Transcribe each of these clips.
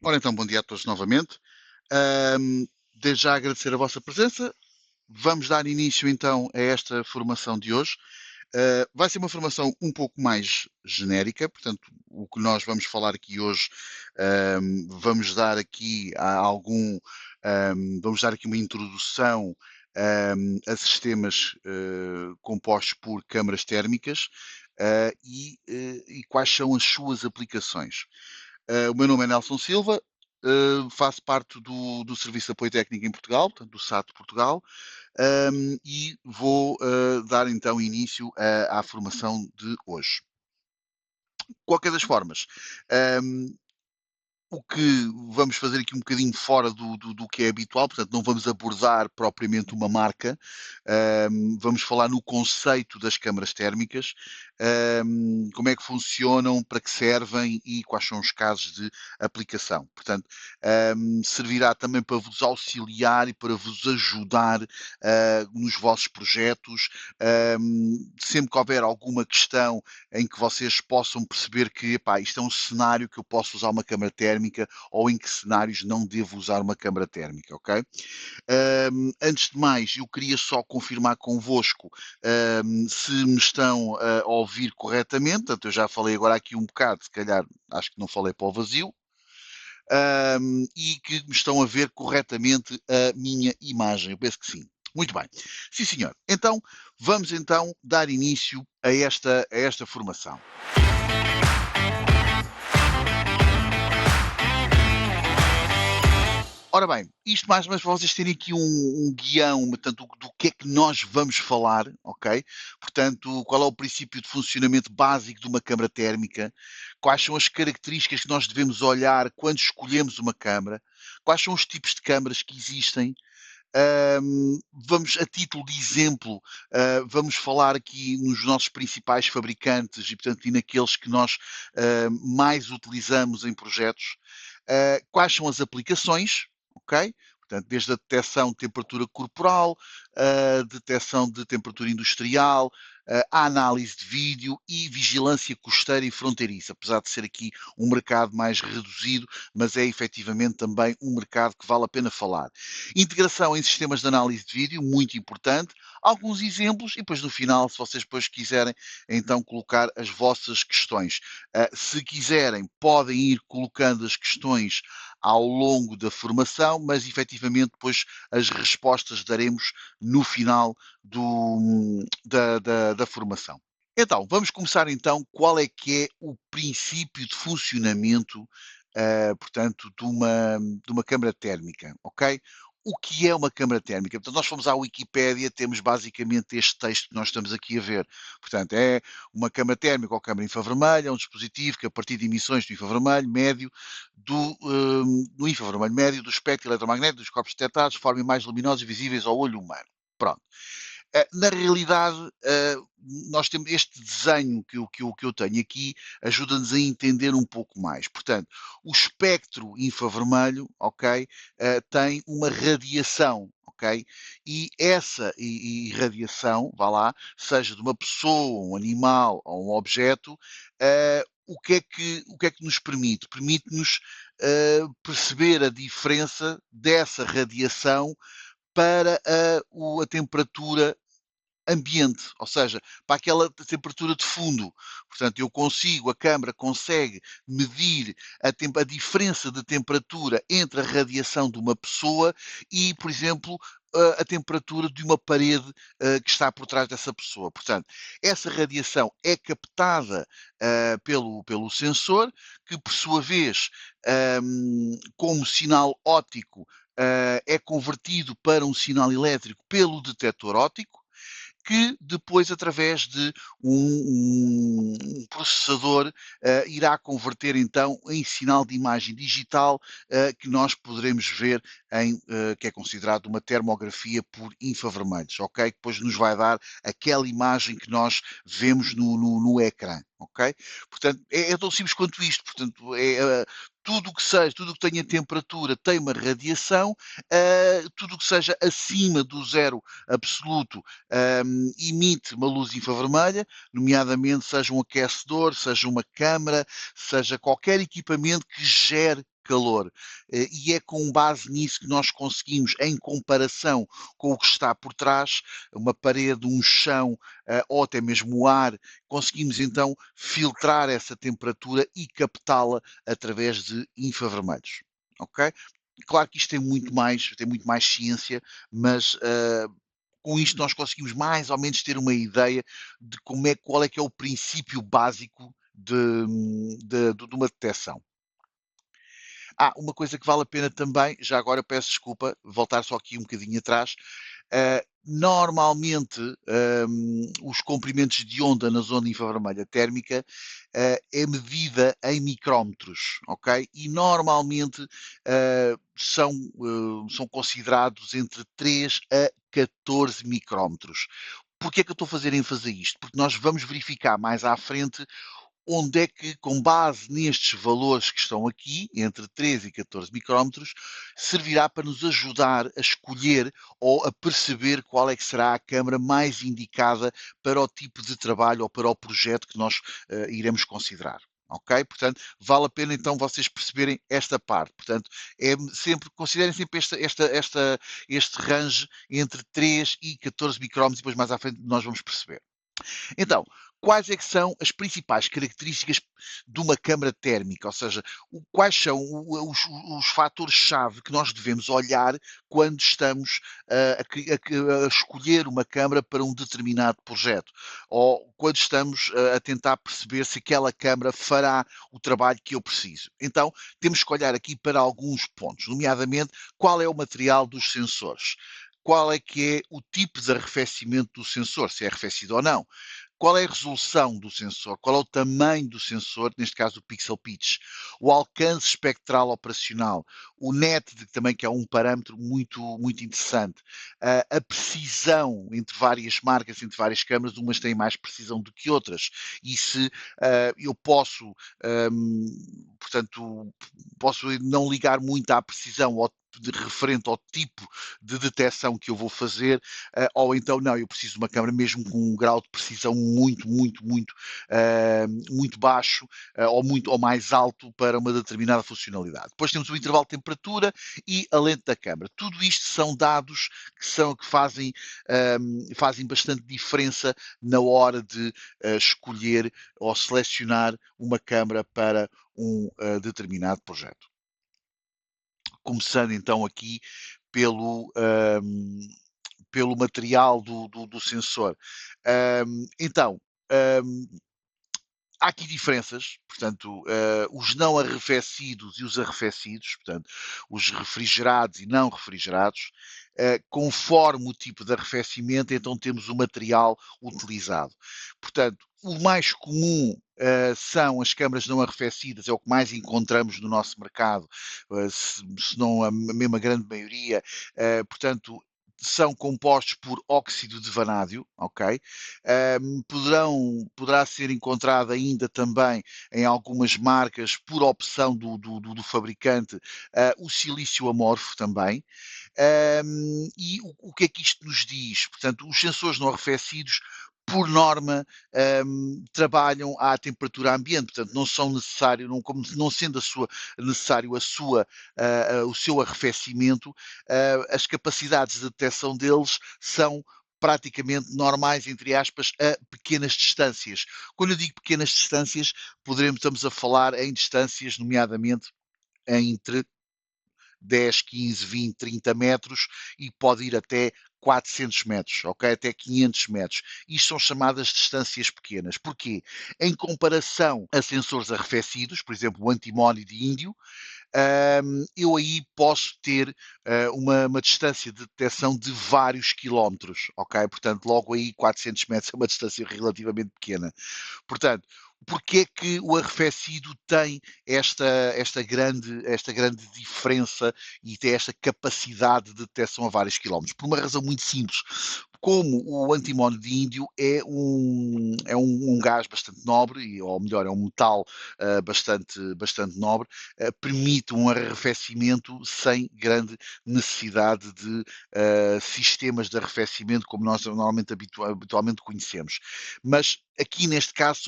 Ora então, bom dia a todos novamente. Desde já agradecer a vossa presença. Vamos dar início então a esta formação de hoje. Vai ser uma formação um pouco mais genérica, portanto, o que nós vamos falar aqui hoje, vamos dar aqui vamos dar aqui uma introdução a sistemas compostos por câmaras térmicas e quais são as suas aplicações. O meu nome é Nelson Silva, faço parte do Serviço de Apoio Técnico em Portugal, portanto, do SAT Portugal, e vou dar então início à formação de hoje. Qualquer das formas, um, o que vamos fazer aqui um bocadinho fora do que é habitual, portanto, não vamos abordar propriamente uma marca, vamos falar no conceito das câmaras térmicas, como é que funcionam, para que servem e quais são os casos de aplicação. Portanto, servirá também para vos auxiliar e para vos ajudar nos vossos projetos. Sempre que houver alguma questão em que vocês possam perceber que epá, isto é um cenário que eu posso usar uma câmara térmica ou em que cenários não devo usar uma câmara térmica, ok? Antes de mais, eu queria só confirmar convosco se me estão a ouvir corretamente. Portanto, eu já falei agora aqui um bocado, se calhar acho que não falei para o vazio. E que me estão a ver corretamente a minha imagem. Eu penso que sim. Muito bem. Sim, senhor. Então, vamos então dar início a esta formação. Ora bem, isto mais ou menos para vocês terem aqui um guião, portanto, do que é que nós vamos falar, ok? Portanto, qual é o princípio de funcionamento básico de uma câmara térmica, quais são as características que nós devemos olhar quando escolhemos uma câmara, quais são os tipos de câmaras que existem. Vamos, a título de exemplo, vamos falar aqui nos nossos principais fabricantes e, portanto, e naqueles que nós mais utilizamos em projetos. Quais são as aplicações, ok? Portanto, desde a detecção de temperatura corporal, a detecção de temperatura industrial, a análise de vídeo e vigilância costeira e fronteiriça, apesar de ser aqui um mercado mais reduzido, mas é efetivamente também um mercado que vale a pena falar. Integração em sistemas de análise de vídeo, muito importante. Alguns exemplos e depois no final, se vocês depois quiserem, então colocar as vossas questões. Se quiserem, podem ir colocando as questões ao longo da formação, mas efetivamente depois as respostas daremos no final da formação. Então, vamos começar então qual é que é o princípio de funcionamento, portanto, de uma câmara térmica, ok? O que é uma câmara térmica? Portanto, nós fomos à Wikipédia, temos basicamente este texto que nós estamos aqui a ver. Portanto, é uma câmara térmica ou câmara infravermelha, é um dispositivo que, a partir de emissões do infravermelho médio, do infravermelho médio, do espectro eletromagnético dos corpos detectados, de forma imagens luminosas visíveis ao olho humano. Pronto. Na realidade, nós temos este desenho que eu tenho aqui, ajuda-nos a entender um pouco mais. Portanto, o espectro infravermelho, ok, tem uma radiação, ok? E essa radiação, vá lá, seja de uma pessoa, um animal ou um objeto, o que é que nos permite? Permite-nos perceber a diferença dessa radiação para a temperatura ambiente, ou seja, para aquela temperatura de fundo. Portanto, a câmara consegue medir a diferença de temperatura entre a radiação de uma pessoa e, por exemplo, a temperatura de uma parede que está por trás dessa pessoa. Portanto, essa radiação é captada pelo sensor, que por sua vez, como sinal óptico, é convertido para um sinal elétrico pelo detector óptico, que depois, através de um processador, irá converter então em sinal de imagem digital, que nós poderemos ver que é considerado uma termografia por infravermelhos, ok? Que depois nos vai dar aquela imagem que nós vemos no ecrã, ok? Portanto, é tão simples quanto isto. Portanto, tudo o que seja, tudo o que tenha temperatura tem uma radiação, tudo o que seja acima do zero absoluto emite uma luz infravermelha, nomeadamente seja um aquecedor, seja uma câmara, seja qualquer equipamento que gere calor. E é com base nisso que nós conseguimos, em comparação com o que está por trás, uma parede, um chão, ou até mesmo o ar, conseguimos então filtrar essa temperatura e captá-la através de infravermelhos. Ok? Claro que isto tem muito mais ciência, mas com isto nós conseguimos mais ou menos ter uma ideia de qual é que é o princípio básico de uma detecção. Uma coisa que vale a pena também, já agora peço desculpa, voltar só aqui um bocadinho atrás. Normalmente, os comprimentos de onda na zona infravermelha térmica é medida em micrómetros, ok? E normalmente são considerados entre 3 a 14 micrómetros. Porquê é que eu estou a fazer ênfase a isto? Porque nós vamos verificar mais à frente onde é que, com base nestes valores que estão aqui, entre 13 e 14 micrómetros, servirá para nos ajudar a escolher ou a perceber qual é que será a câmara mais indicada para o tipo de trabalho ou para o projeto que nós iremos considerar. Ok? Portanto, vale a pena então vocês perceberem esta parte. Portanto, considerem sempre este range entre 3 e 14 micrómetros e depois mais à frente nós vamos perceber. Então, quais é que são as principais características de uma câmara térmica? Ou seja, quais são os fatores-chave que nós devemos olhar quando estamos a escolher uma câmara para um determinado projeto? Ou quando estamos a tentar perceber se aquela câmara fará o trabalho que eu preciso? Então, temos que olhar aqui para alguns pontos, nomeadamente qual é o material dos sensores. Qual é que é o tipo de arrefecimento do sensor, se é arrefecido ou não? Qual é a resolução do sensor? Qual é o tamanho do sensor, neste caso o pixel pitch? O alcance espectral operacional? O net, também, que é um parâmetro muito, muito interessante. A precisão entre várias marcas, entre várias câmaras, umas têm mais precisão do que outras. E se eu posso, portanto, posso não ligar muito à precisão referente ao tipo de detecção que eu vou fazer, ou então não, eu preciso de uma câmara mesmo com um grau de precisão muito, muito, muito, muito baixo ou mais alto para uma determinada funcionalidade. Depois temos o intervalo de temperatura e a lente da câmara. Tudo isto são dados que fazem bastante diferença na hora de escolher ou selecionar uma câmara para um determinado projeto. Começando então aqui pelo, pelo material do sensor. Então, hum, há aqui diferenças, portanto, os não arrefecidos e os arrefecidos, portanto, os refrigerados e não refrigerados, conforme o tipo de arrefecimento, então temos o material utilizado. Portanto, o mais comum são as câmaras não arrefecidas, é o que mais encontramos no nosso mercado, se não a mesma grande maioria. Portanto, são compostos por óxido de vanádio, ok? Poderá ser encontrado ainda também em algumas marcas, por opção do fabricante, o silício amorfo também. E o que é que isto nos diz? Portanto, os sensores não arrefecidos, por norma, trabalham à temperatura ambiente, portanto, não são necessários, não sendo necessário o seu arrefecimento, as capacidades de detecção deles são praticamente normais, entre aspas, a pequenas distâncias. Quando eu digo pequenas distâncias, estamos a falar em distâncias, nomeadamente entre 10, 15, 20, 30 metros e pode ir até 400 metros, ok? Até 500 metros. Isto são chamadas distâncias pequenas. Porquê? Em comparação a sensores arrefecidos, por exemplo, o antimónio de índio, eu aí posso ter uma distância de detecção de vários quilómetros, ok? Portanto, logo aí 400 metros é uma distância relativamente pequena. Portanto, porque é que o arrefecido tem esta grande diferença e tem esta capacidade de detecção a vários quilómetros? Por uma razão muito simples. como o antimónio de índio é um gás bastante nobre, ou melhor, é um metal bastante nobre, permite um arrefecimento sem grande necessidade de sistemas de arrefecimento como nós normalmente habitualmente conhecemos. Mas aqui neste caso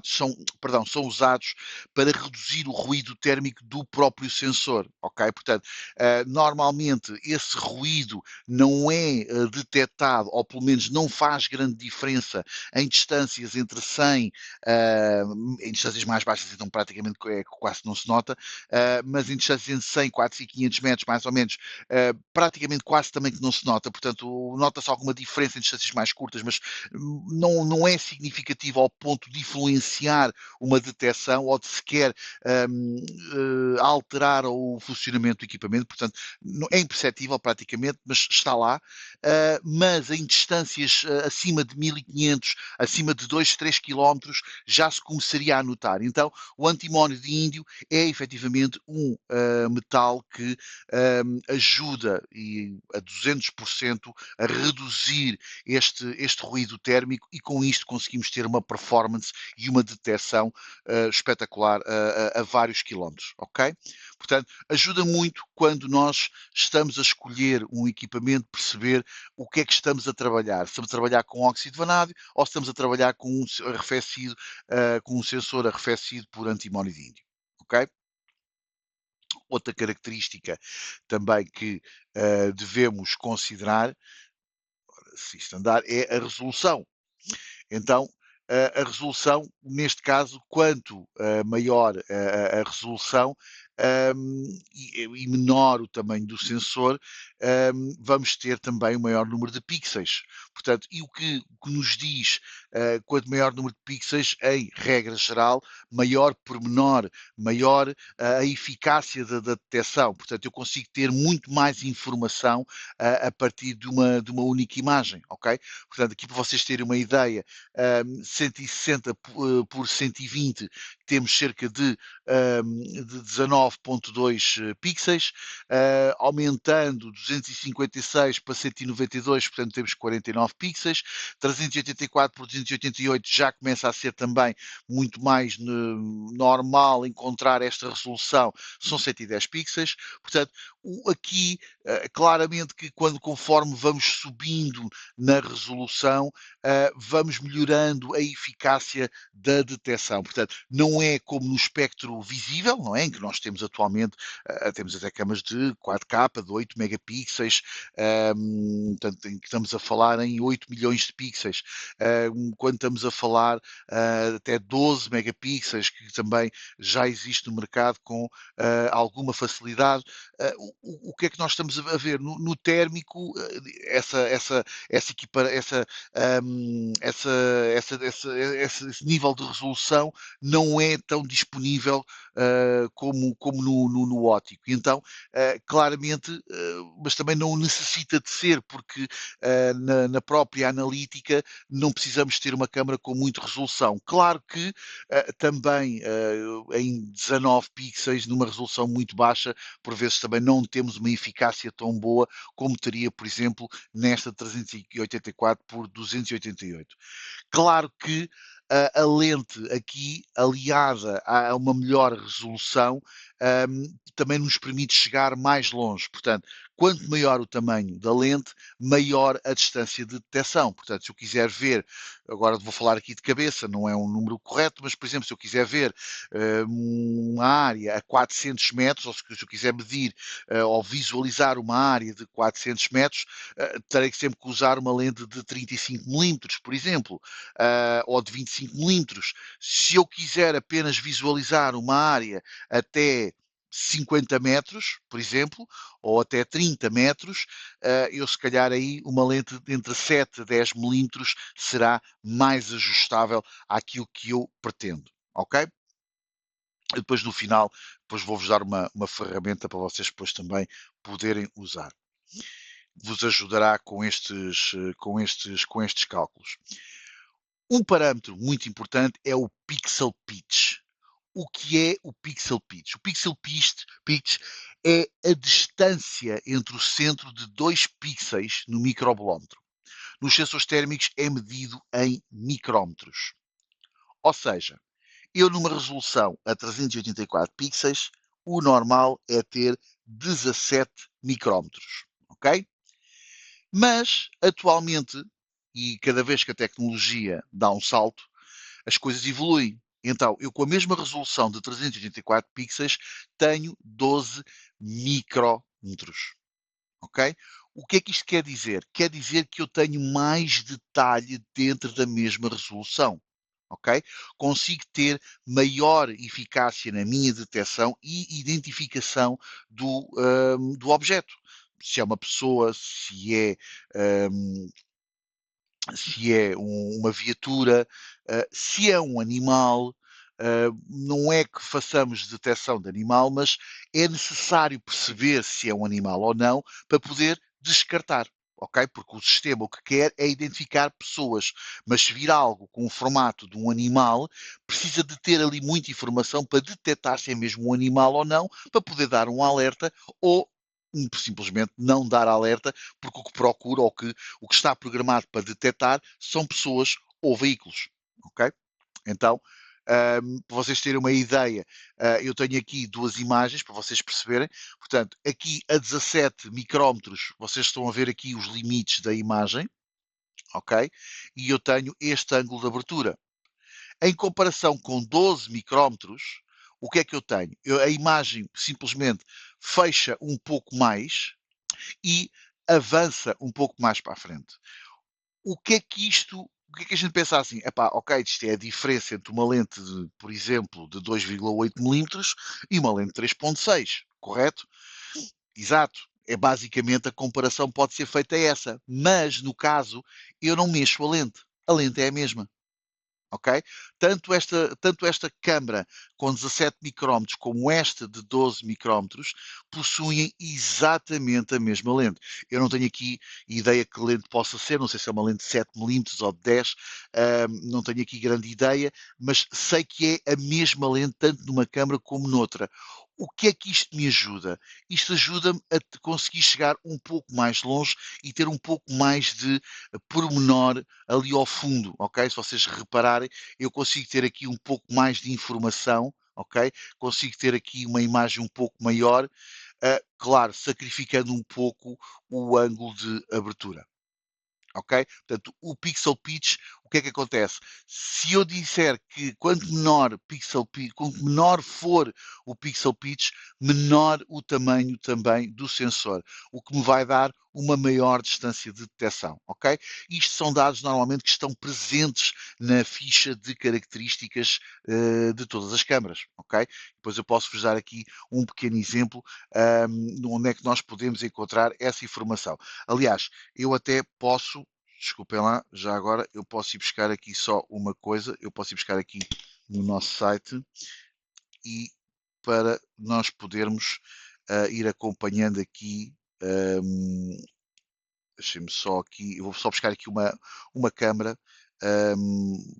são usados para reduzir o ruído térmico do próprio sensor, ok? Portanto, normalmente esse ruído não é detectado, ou pelo menos não faz grande diferença em distâncias entre 100, em distâncias mais baixas, então praticamente quase não se nota, mas em distâncias entre 100, 400 e 500 metros, mais ou menos, praticamente quase também que não se nota. Portanto, nota-se alguma diferença em distâncias mais curtas, mas não é significativo ao ponto de influenciar uma detecção ou de sequer alterar o funcionamento do equipamento. Portanto, é imperceptível praticamente, mas está lá. Mas em distâncias acima de 1500, acima de 2, 3 quilómetros, já se começaria a notar. Então, o antimónio de índio é efetivamente um metal que ajuda a 200% a reduzir este ruído térmico, e com isto conseguimos ter uma performance e uma detecção espetacular a vários quilómetros, ok? Portanto, ajuda muito quando nós estamos a escolher um equipamento, perceber o que é que estamos a trabalhar. Se estamos a trabalhar com óxido de vanádio ou se estamos a trabalhar com com um sensor arrefecido por antimónio de índio, ok? Outra característica também que devemos considerar, se isto andar, é a resolução. Então, a resolução, neste caso, quanto maior a resolução e menor o tamanho do sensor, vamos ter também um maior número de pixels. Portanto, e o que nos diz, quanto maior número de pixels, em regra geral, maior pormenor, maior a eficácia da detecção. Portanto, eu consigo ter muito mais informação a partir de uma única imagem, ok? Portanto, aqui para vocês terem uma ideia, 160 por 120 temos cerca de 19.2 pixels, aumentando 256 para 192, portanto temos 49 pixels, 384 por 288 já começa a ser também muito mais normal encontrar esta resolução, são 110 pixels. Portanto, aqui claramente que conforme vamos subindo na resolução, vamos melhorando a eficácia da detecção. Portanto, não é como no espectro visível, não é? Em que nós temos atualmente, temos até câmaras de 4K, de 8 megapixels, portanto, em que estamos a falar em 8 milhões de pixels, quando estamos a falar até 12 megapixels, que também já existe no mercado com alguma facilidade. O que é que nós estamos a ver? No térmico, esse nível de resolução não é tão disponível como no óptico. Então, claramente, mas também não necessita de ser, porque na própria analítica não precisamos ter uma câmara com muita resolução. Claro que também em 19 pixels, numa resolução muito baixa, por vezes também não temos uma eficácia tão boa como teria, por exemplo, nesta 384 por 288. Claro que a lente aqui, aliada a uma melhor resolução, também nos permite chegar mais longe. Portanto, quanto maior o tamanho da lente, maior a distância de detecção. Portanto, se eu quiser ver, agora vou falar aqui de cabeça, não é um número correto, mas, por exemplo, se eu quiser ver uma área a 400 metros, ou se eu quiser medir ou visualizar uma área de 400 metros, terei que sempre usar uma lente de 35 milímetros, por exemplo, ou de 25 milímetros. Se eu quiser apenas visualizar uma área até 50 metros, por exemplo, ou até 30 metros, eu se calhar aí uma lente entre 7 a 10 milímetros será mais ajustável àquilo que eu pretendo, ok? E depois no final, depois vou-vos dar uma ferramenta para vocês depois também poderem usar. Vos ajudará com estes cálculos. Um parâmetro muito importante é o pixel pitch. O que é o pixel pitch? O pixel pitch é a distância entre o centro de dois pixels no microbolómetro. nos sensores térmicos é medido em micrómetros. Ou seja, eu numa resolução a 384 pixels, o normal é ter 17 micrómetros, ok? Mas, atualmente, e cada vez que a tecnologia dá um salto, as coisas evoluem. Então, eu com a mesma resolução de 384 pixels tenho 12 micrómetros, ok? O que é que isto quer dizer? Quer dizer que eu tenho mais detalhe dentro da mesma resolução, ok? Consigo ter maior eficácia na minha detecção e identificação do objeto. Se é uma pessoa, se é uma viatura, se é um animal, não é que façamos detecção de animal, mas é necessário perceber se é um animal ou não para poder descartar. Ok? Porque o sistema o que quer é identificar pessoas, mas se vir algo com o formato de um animal, precisa de ter ali muita informação para detectar se é mesmo um animal ou não, para poder dar um alerta ou simplesmente não dar alerta, porque o que procura ou o que está programado para detectar são pessoas ou veículos. Ok? Então, para vocês terem uma ideia, eu tenho aqui duas imagens para vocês perceberem. Portanto, aqui a 17 micrómetros, vocês estão a ver aqui os limites da imagem, ok? E eu tenho este ângulo de abertura. Em comparação com 12 micrómetros, o que é que eu tenho? A imagem simplesmente fecha um pouco mais e avança um pouco mais para a frente. O que é que isto, o que é que a gente pensa assim? Epá, ok, isto é a diferença entre uma lente, por exemplo, de 2,8 milímetros e uma lente de 3,6, correto? Exato. É basicamente a comparação pode ser feita essa. Mas, no caso, eu não mexo a lente. A lente é a mesma. Ok? Tanto esta câmara com 17 micrómetros como esta de 12 micrómetros possuem exatamente a mesma lente. Eu não tenho aqui ideia que lente possa ser, não sei se é uma lente de 7 milímetros ou de 10, não tenho aqui grande ideia, mas sei que é a mesma lente tanto numa câmara como noutra. O que é que isto me ajuda? Isto ajuda-me a conseguir chegar um pouco mais longe e ter um pouco mais de pormenor ali ao fundo, ok? Se vocês repararem, eu consigo ter aqui um pouco mais de informação, ok? Consigo ter aqui uma imagem um pouco maior, claro, sacrificando um pouco o ângulo de abertura. Ok? Portanto, o pixel pitch, o que é que acontece? Se eu disser que quanto menor for o pixel pitch, menor o tamanho também do sensor, o que me vai dar uma maior distância de detecção, ok? Isto são dados normalmente que estão presentes na ficha de características de todas as câmaras, ok? Depois eu posso vos dar aqui um pequeno exemplo onde é que nós podemos encontrar essa informação. Aliás, eu até posso, desculpem lá, já agora eu posso ir buscar aqui só uma coisa, eu posso ir buscar aqui no nosso site e para nós podermos ir acompanhando aqui, deixem-me só aqui, eu vou só buscar aqui uma câmara,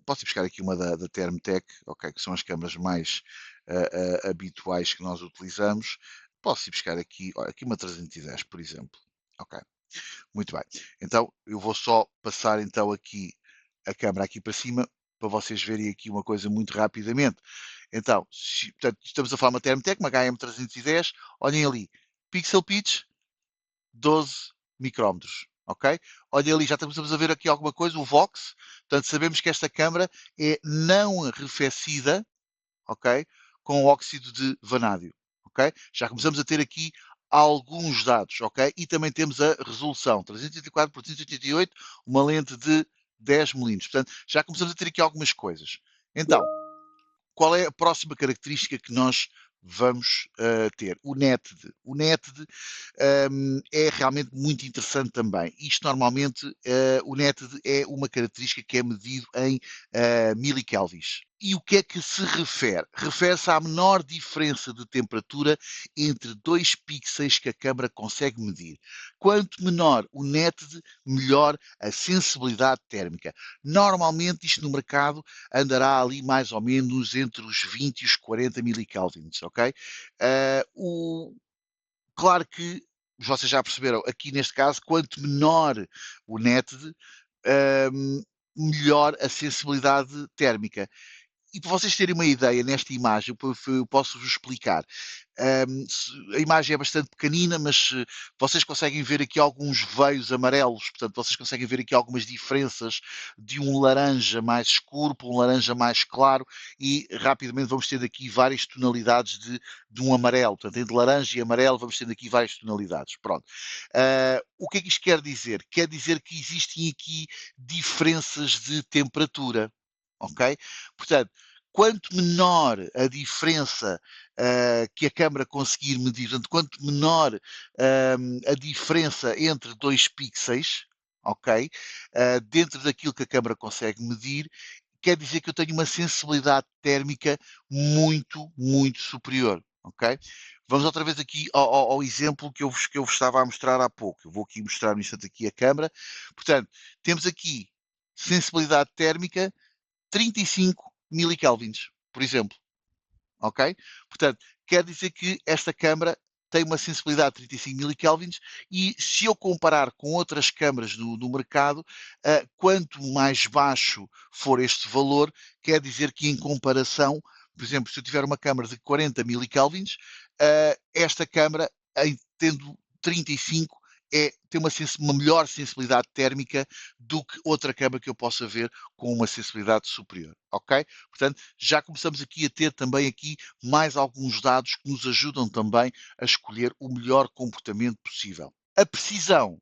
posso ir buscar aqui uma da Thermtech, ok, que são as câmaras mais habituais que nós utilizamos, posso ir buscar aqui, olha, aqui uma 310, por exemplo, ok. Muito bem. Então, eu vou só passar então aqui a câmera aqui para cima para vocês verem aqui uma coisa muito rapidamente. Então, portanto, estamos a falar de uma Thermtech, uma HM310, olhem ali, pixel pitch, 12 micrómetros, ok? Olhem ali, já estamos a ver aqui alguma coisa, o Vox, portanto, sabemos que esta câmara é não arrefecida, ok? Com óxido de vanádio, ok? Já começamos a ter aqui alguns dados, ok? E também temos a resolução, 384 por 388, uma lente de 10 milímetros. Portanto, já começamos a ter aqui algumas coisas. Então, qual é a próxima característica que nós vamos ter? O NetD. O NetD é realmente muito interessante também. Isto normalmente, o NetD é uma característica que é medido em milikelvins. E o que é que se refere? Refere-se à menor diferença de temperatura entre dois pixels que a câmara consegue medir. Quanto menor o NetD, melhor a sensibilidade térmica. Normalmente isto no mercado andará ali mais ou menos entre os 20 e os 40 milikelvins, ok? Claro que vocês já perceberam, aqui neste caso, quanto menor o NetD, melhor a sensibilidade térmica. E para vocês terem uma ideia, nesta imagem, eu posso-vos explicar. A imagem é bastante pequenina, mas vocês conseguem ver aqui alguns veios amarelos, portanto, vocês conseguem ver aqui algumas diferenças de um laranja mais escuro para um laranja mais claro, e rapidamente vamos ter aqui várias tonalidades de um amarelo. Portanto, entre laranja e amarelo, vamos ter aqui várias tonalidades. Pronto. O que é que isto quer dizer? Quer dizer que existem aqui diferenças de temperatura. Ok? Portanto, quanto menor a diferença que a câmara conseguir medir, portanto, quanto menor a diferença entre dois pixels, ok? Dentro daquilo que a câmara consegue medir, quer dizer que eu tenho uma sensibilidade térmica muito, muito superior, ok? Vamos outra vez aqui ao exemplo que eu vos estava a mostrar há pouco. Eu vou aqui mostrar no instante aqui a câmara. Portanto, temos aqui sensibilidade térmica 35 milikelvins, por exemplo, ok? Portanto, quer dizer que esta câmara tem uma sensibilidade de 35 milikelvins e se eu comparar com outras câmaras do mercado, quanto mais baixo for este valor, quer dizer que em comparação, por exemplo, se eu tiver uma câmara de 40 milikelvins, esta câmara, tendo 35, tem uma melhor sensibilidade térmica do que outra câmara que eu possa ver com uma sensibilidade superior, ok? Portanto, já começamos aqui a ter também aqui mais alguns dados que nos ajudam também a escolher o melhor comportamento possível. A precisão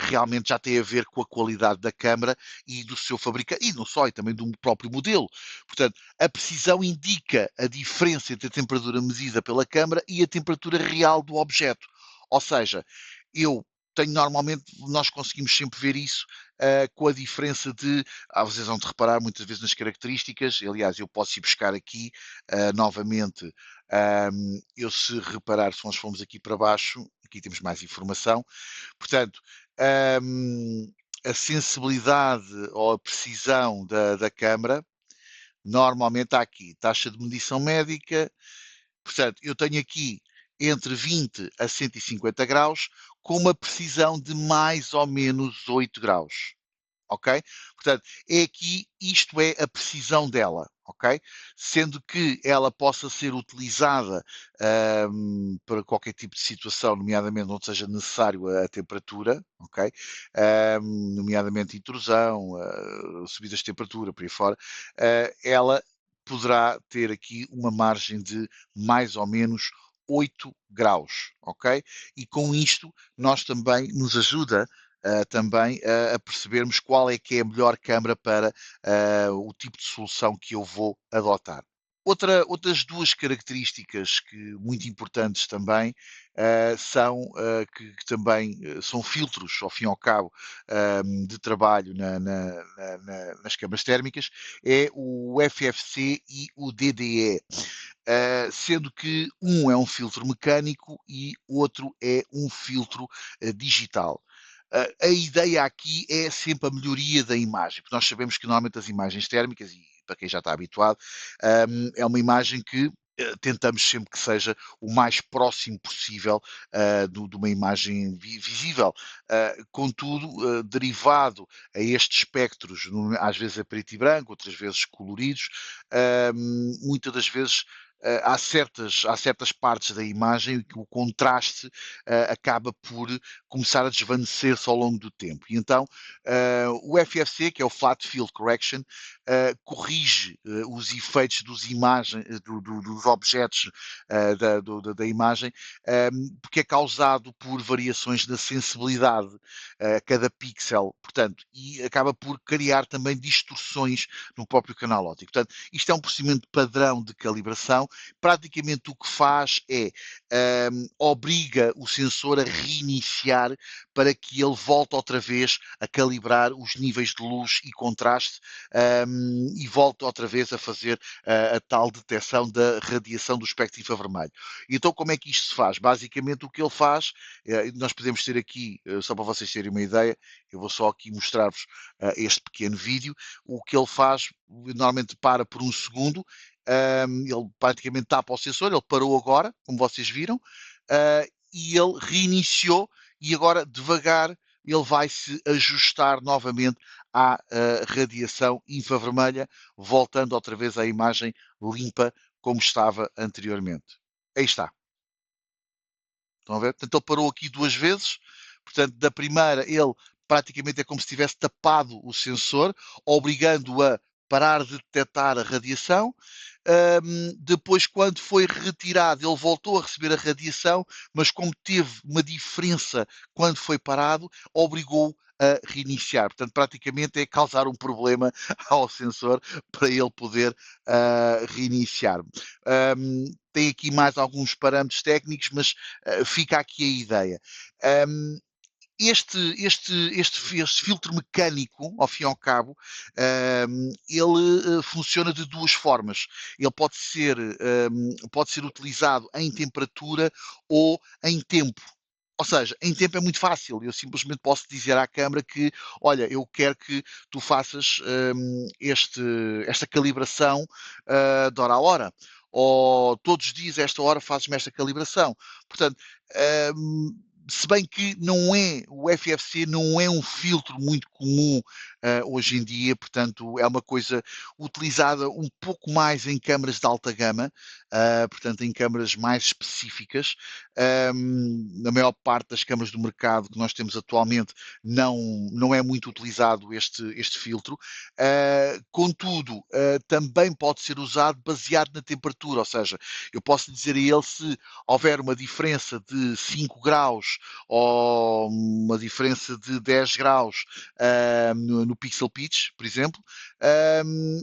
realmente já tem a ver com a qualidade da câmara e do seu fabricante, e não só, e também do próprio modelo. Portanto, a precisão indica a diferença entre a temperatura medida pela câmara e a temperatura real do objeto. Ou seja, eu tenho normalmente, nós conseguimos sempre ver isso com a diferença de, vocês vão de reparar muitas vezes nas características, aliás, eu posso ir buscar aqui novamente, eu se reparar, se nós formos aqui para baixo, aqui temos mais informação, portanto, a sensibilidade ou a precisão da câmara, normalmente está aqui, taxa de medição médica, portanto, eu tenho aqui entre 20 a 150 graus, com uma precisão de mais ou menos 8 graus, ok? Portanto, isto é a precisão dela, ok? Sendo que ela possa ser utilizada para qualquer tipo de situação, nomeadamente onde seja necessário a temperatura, ok? Nomeadamente intrusão, subidas de temperatura, por aí fora, ela poderá ter aqui uma margem de mais ou menos 8 graus, ok? E com isto nós também nos ajuda também a percebermos qual é que é a melhor câmara para o tipo de solução que eu vou adotar. Outras duas características muito importantes também são que também são filtros, ao fim e ao cabo, de trabalho nas câmaras térmicas, é o FFC e o DDE, sendo que um é um filtro mecânico e outro é um filtro digital. A ideia aqui é sempre a melhoria da imagem, porque nós sabemos que normalmente as imagens térmicas, e para quem já está habituado, é uma imagem que tentamos sempre que seja o mais próximo possível de uma imagem visível. Contudo, derivado a estes espectros, às vezes a preto e branco, outras vezes coloridos, muitas das vezes há certas partes da imagem que o contraste acaba por começar a desvanecer-se ao longo do tempo. E então, o FFC, que é o Flat Field Correction, corrige os efeitos dos objetos da imagem, porque é causado por variações na sensibilidade a cada pixel, portanto, e acaba por criar também distorções no próprio canal óptico. Portanto, isto é um procedimento padrão de calibração. Praticamente o que faz é obriga o sensor a reiniciar para que ele volte outra vez a calibrar os níveis de luz e contraste e volte outra vez a fazer a tal detecção da radiação do espectro infravermelho. Então, como é que isto se faz? Basicamente, o que ele faz, nós podemos ter aqui, só para vocês terem uma ideia, eu vou só aqui mostrar-vos este pequeno vídeo. O que ele faz, normalmente para por um segundo, ele praticamente tapa o sensor, ele parou agora, como vocês viram, e ele reiniciou e agora devagar ele vai se ajustar novamente à radiação infravermelha, voltando outra vez à imagem limpa como estava anteriormente. Aí está. Estão a ver? Portanto, ele parou aqui duas vezes. Portanto, da primeira, ele praticamente é como se tivesse tapado o sensor, obrigando-o a parar de detectar a radiação. Depois, quando foi retirado, ele voltou a receber a radiação, mas como teve uma diferença quando foi parado, obrigou a reiniciar. Portanto, praticamente é causar um problema ao sensor para ele poder reiniciar. Tem aqui mais alguns parâmetros técnicos, mas fica aqui a ideia. Um, este filtro mecânico, ao fim e ao cabo, ele funciona de duas formas. Ele pode ser utilizado em temperatura ou em tempo. Ou seja, em tempo é muito fácil. Eu simplesmente posso dizer à câmara que, olha, eu quero que tu faças esta calibração de hora a hora. Ou todos os dias, a esta hora, fazes-me esta calibração. Portanto, um, se bem que não é, o FFC não é um filtro muito comum hoje em dia, portanto, é uma coisa utilizada um pouco mais em câmaras de alta gama, portanto, em câmaras mais específicas. Na maior parte das câmaras do mercado que nós temos atualmente não é muito utilizado este filtro. Contudo, também pode ser usado baseado na temperatura, ou seja, eu posso dizer a ele se houver uma diferença de 5 graus ou uma diferença de 10 graus no pixel pitch, por exemplo,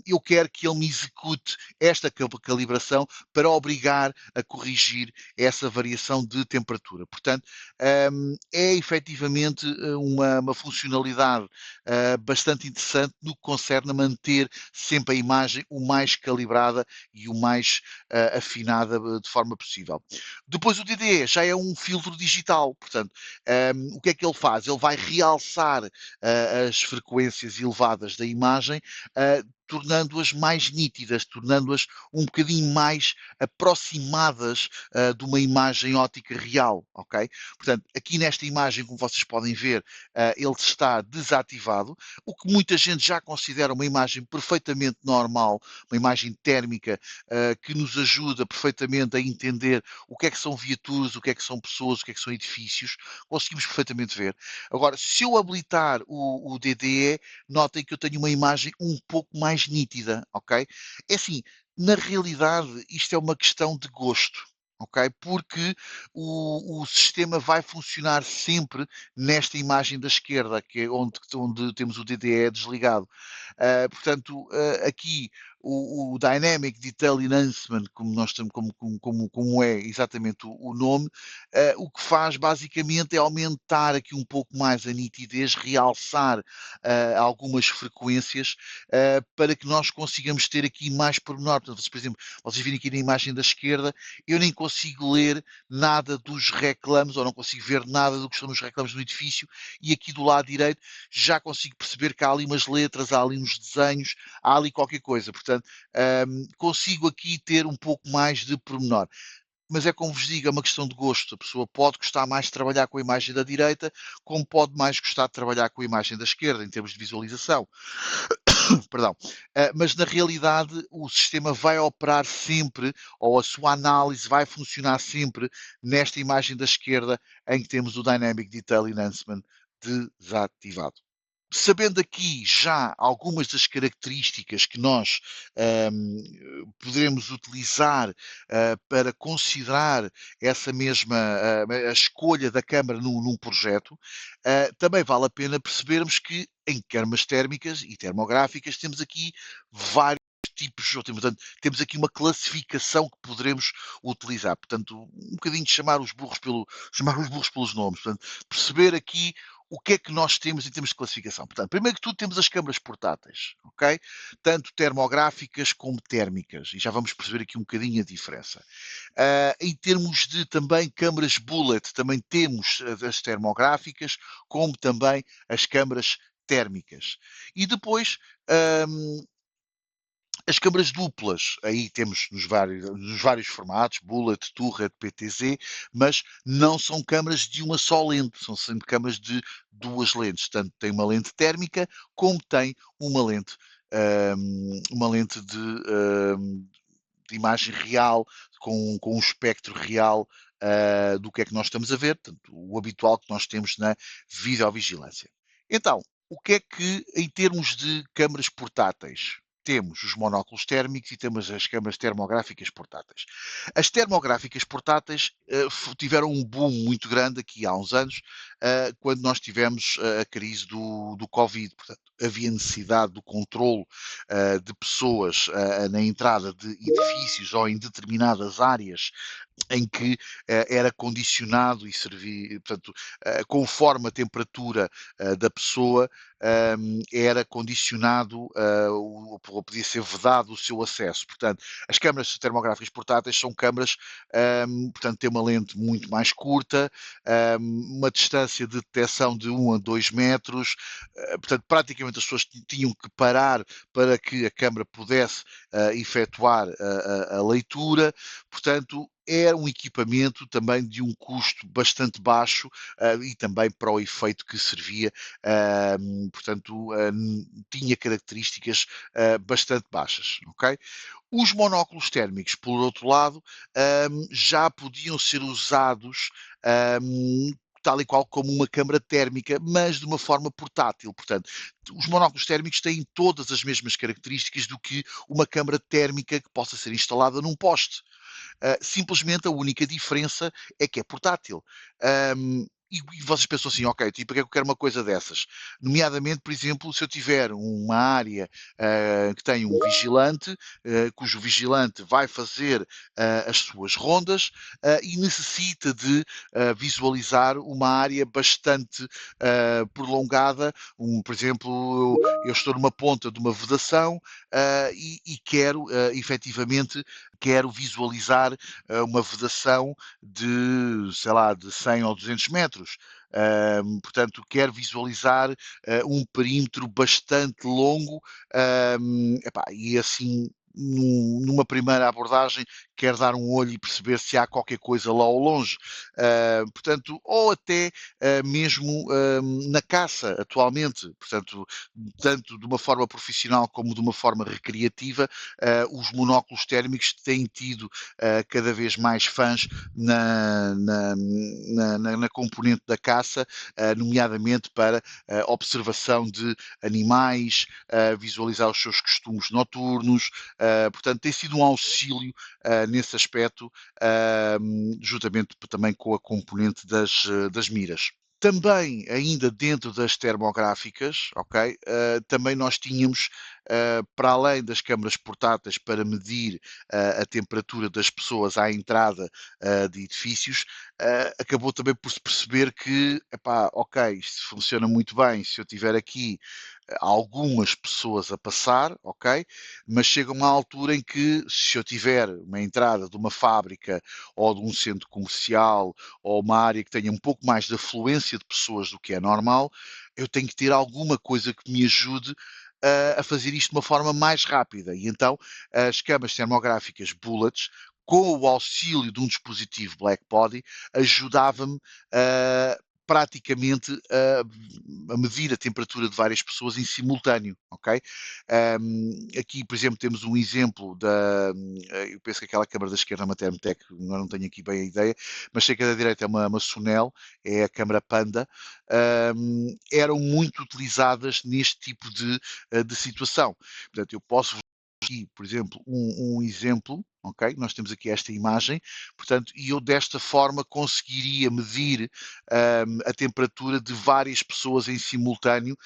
eu quero que ele me execute esta calibração para obrigar a corrigir essa variação de temperatura. Portanto, é efetivamente uma funcionalidade bastante interessante no que concerne a manter sempre a imagem o mais calibrada e o mais afinada de forma possível. Depois o DDE já é um filtro digital, portanto, o que é que ele faz? Ele vai realçar as frequências elevadas da imagem, tornando-as mais nítidas, tornando-as um bocadinho mais aproximadas de uma imagem óptica real, ok? Portanto, aqui nesta imagem, como vocês podem ver, ele está desativado, o que muita gente já considera uma imagem perfeitamente normal, uma imagem térmica que nos ajuda perfeitamente a entender o que é que são viaturas, o que é que são pessoas, o que é que são edifícios, conseguimos perfeitamente ver. Agora, se eu habilitar o DDE, notem que eu tenho uma imagem um pouco mais nítida, ok? É assim, na realidade, isto é uma questão de gosto. Ok? Porque o sistema vai funcionar sempre nesta imagem da esquerda, que é onde temos o DDE desligado. Portanto, aqui o Dynamic Detail Enhancement, como, nós temos, como é exatamente o nome, o que faz basicamente é aumentar aqui um pouco mais a nitidez, realçar algumas frequências para que nós consigamos ter aqui mais pormenor. Portanto, por exemplo, vocês virem aqui na imagem da esquerda, eu nem consigo ler nada dos reclames, ou não consigo ver nada do que estão nos reclames do edifício, e aqui do lado direito já consigo perceber que há ali umas letras, há ali uns desenhos, há ali qualquer coisa. Portanto, consigo aqui ter um pouco mais de pormenor. Mas é como vos digo, é uma questão de gosto. A pessoa pode gostar mais de trabalhar com a imagem da direita, como pode mais gostar de trabalhar com a imagem da esquerda, em termos de visualização. Perdão. Mas na realidade o sistema vai operar sempre, ou a sua análise vai funcionar sempre nesta imagem da esquerda, em que temos o Dynamic Detail Enhancement desativado. Sabendo aqui já algumas das características que nós poderemos utilizar para considerar essa mesma a escolha da Câmara num projeto, também vale a pena percebermos que em câmaras térmicas e termográficas temos aqui vários tipos, ou temos aqui uma classificação que poderemos utilizar. Portanto, um bocadinho de chamar os burros pelos nomes. Portanto, perceber aqui o que é que nós temos em termos de classificação? Portanto, primeiro que tudo temos as câmaras portáteis, ok? Tanto termográficas como térmicas, e já vamos perceber aqui um bocadinho a diferença. Em termos de também câmaras bullet, também temos as termográficas, como também as câmaras térmicas. E depois As câmaras duplas, aí temos nos vários formatos, Bullet, Turret, PTZ, mas não são câmaras de uma só lente, são sempre câmaras de duas lentes. Tanto tem uma lente térmica, como tem uma lente de imagem real, com um espectro real do que é que nós estamos a ver, portanto, o habitual que nós temos na videovigilância. Então, o que é que, em termos de câmaras portáteis, temos os monóculos térmicos e temos as câmaras termográficas portáteis. As termográficas portáteis tiveram um boom muito grande aqui há uns anos, quando nós tivemos a crise do Covid. Portanto, havia necessidade do controlo de pessoas na entrada de edifícios ou em determinadas áreas em que era condicionado e servia, portanto, conforme a temperatura da pessoa, era condicionado ou podia ser vedado o seu acesso. Portanto, as câmaras termográficas portáteis são câmaras, portanto, têm uma lente muito mais curta, uma distância de detecção de 1 a 2 metros, portanto, praticamente as pessoas tinham que parar para que a câmara pudesse efetuar a leitura. Portanto, é um equipamento também de um custo bastante baixo e também para o efeito que servia, portanto, tinha características bastante baixas, ok? Os monóculos térmicos, por outro lado, já podiam ser usados tal e qual como uma câmara térmica, mas de uma forma portátil. Portanto, os monóculos térmicos têm todas as mesmas características do que uma câmara térmica que possa ser instalada num poste. Simplesmente a única diferença é que é portátil. E vocês pensam assim, ok, tipo, para que é que eu quero uma coisa dessas? Nomeadamente, por exemplo, se eu tiver uma área que tem um vigilante, cujo vigilante vai fazer as suas rondas e necessita de visualizar uma área bastante prolongada, por exemplo, eu estou numa ponta de uma vedação e quero efetivamente quero visualizar uma vedação de, sei lá, de 100 ou 200 metros. Portanto, quero visualizar um perímetro bastante longo e assim numa primeira abordagem quer dar um olho e perceber se há qualquer coisa lá ao longe. Portanto, ou até mesmo na caça atualmente, portanto, tanto de uma forma profissional como de uma forma recreativa, os monóculos térmicos têm tido cada vez mais fãs na componente da caça, nomeadamente para observação de animais, visualizar os seus costumes noturnos. Portanto, tem sido um auxílio nesse aspecto, juntamente também com a componente das miras. Também, ainda dentro das termográficas, ok, também nós tínhamos, para além das câmaras portáteis para medir a temperatura das pessoas à entrada de edifícios, acabou também por se perceber que, epá, ok, isto funciona muito bem se eu tiver aqui algumas pessoas a passar, ok? Mas chega uma altura em que, se eu tiver uma entrada de uma fábrica ou de um centro comercial ou uma área que tenha um pouco mais de afluência de pessoas do que é normal, eu tenho que ter alguma coisa que me ajude a fazer isto de uma forma mais rápida. E então as câmaras termográficas Bullets, com o auxílio de um dispositivo Blackbody, ajudava-me praticamente a medir a temperatura de várias pessoas em simultâneo, ok? Aqui, por exemplo, temos um exemplo eu penso que aquela câmara da esquerda é uma Thermotec, não tenho aqui bem a ideia, mas sei que a da direita é uma Sonel, é a câmara Panda, eram muito utilizadas neste tipo de situação. Portanto, eu posso aqui, por exemplo, um exemplo, ok? Nós temos aqui esta imagem, portanto, e eu desta forma conseguiria medir a temperatura de várias pessoas em simultâneo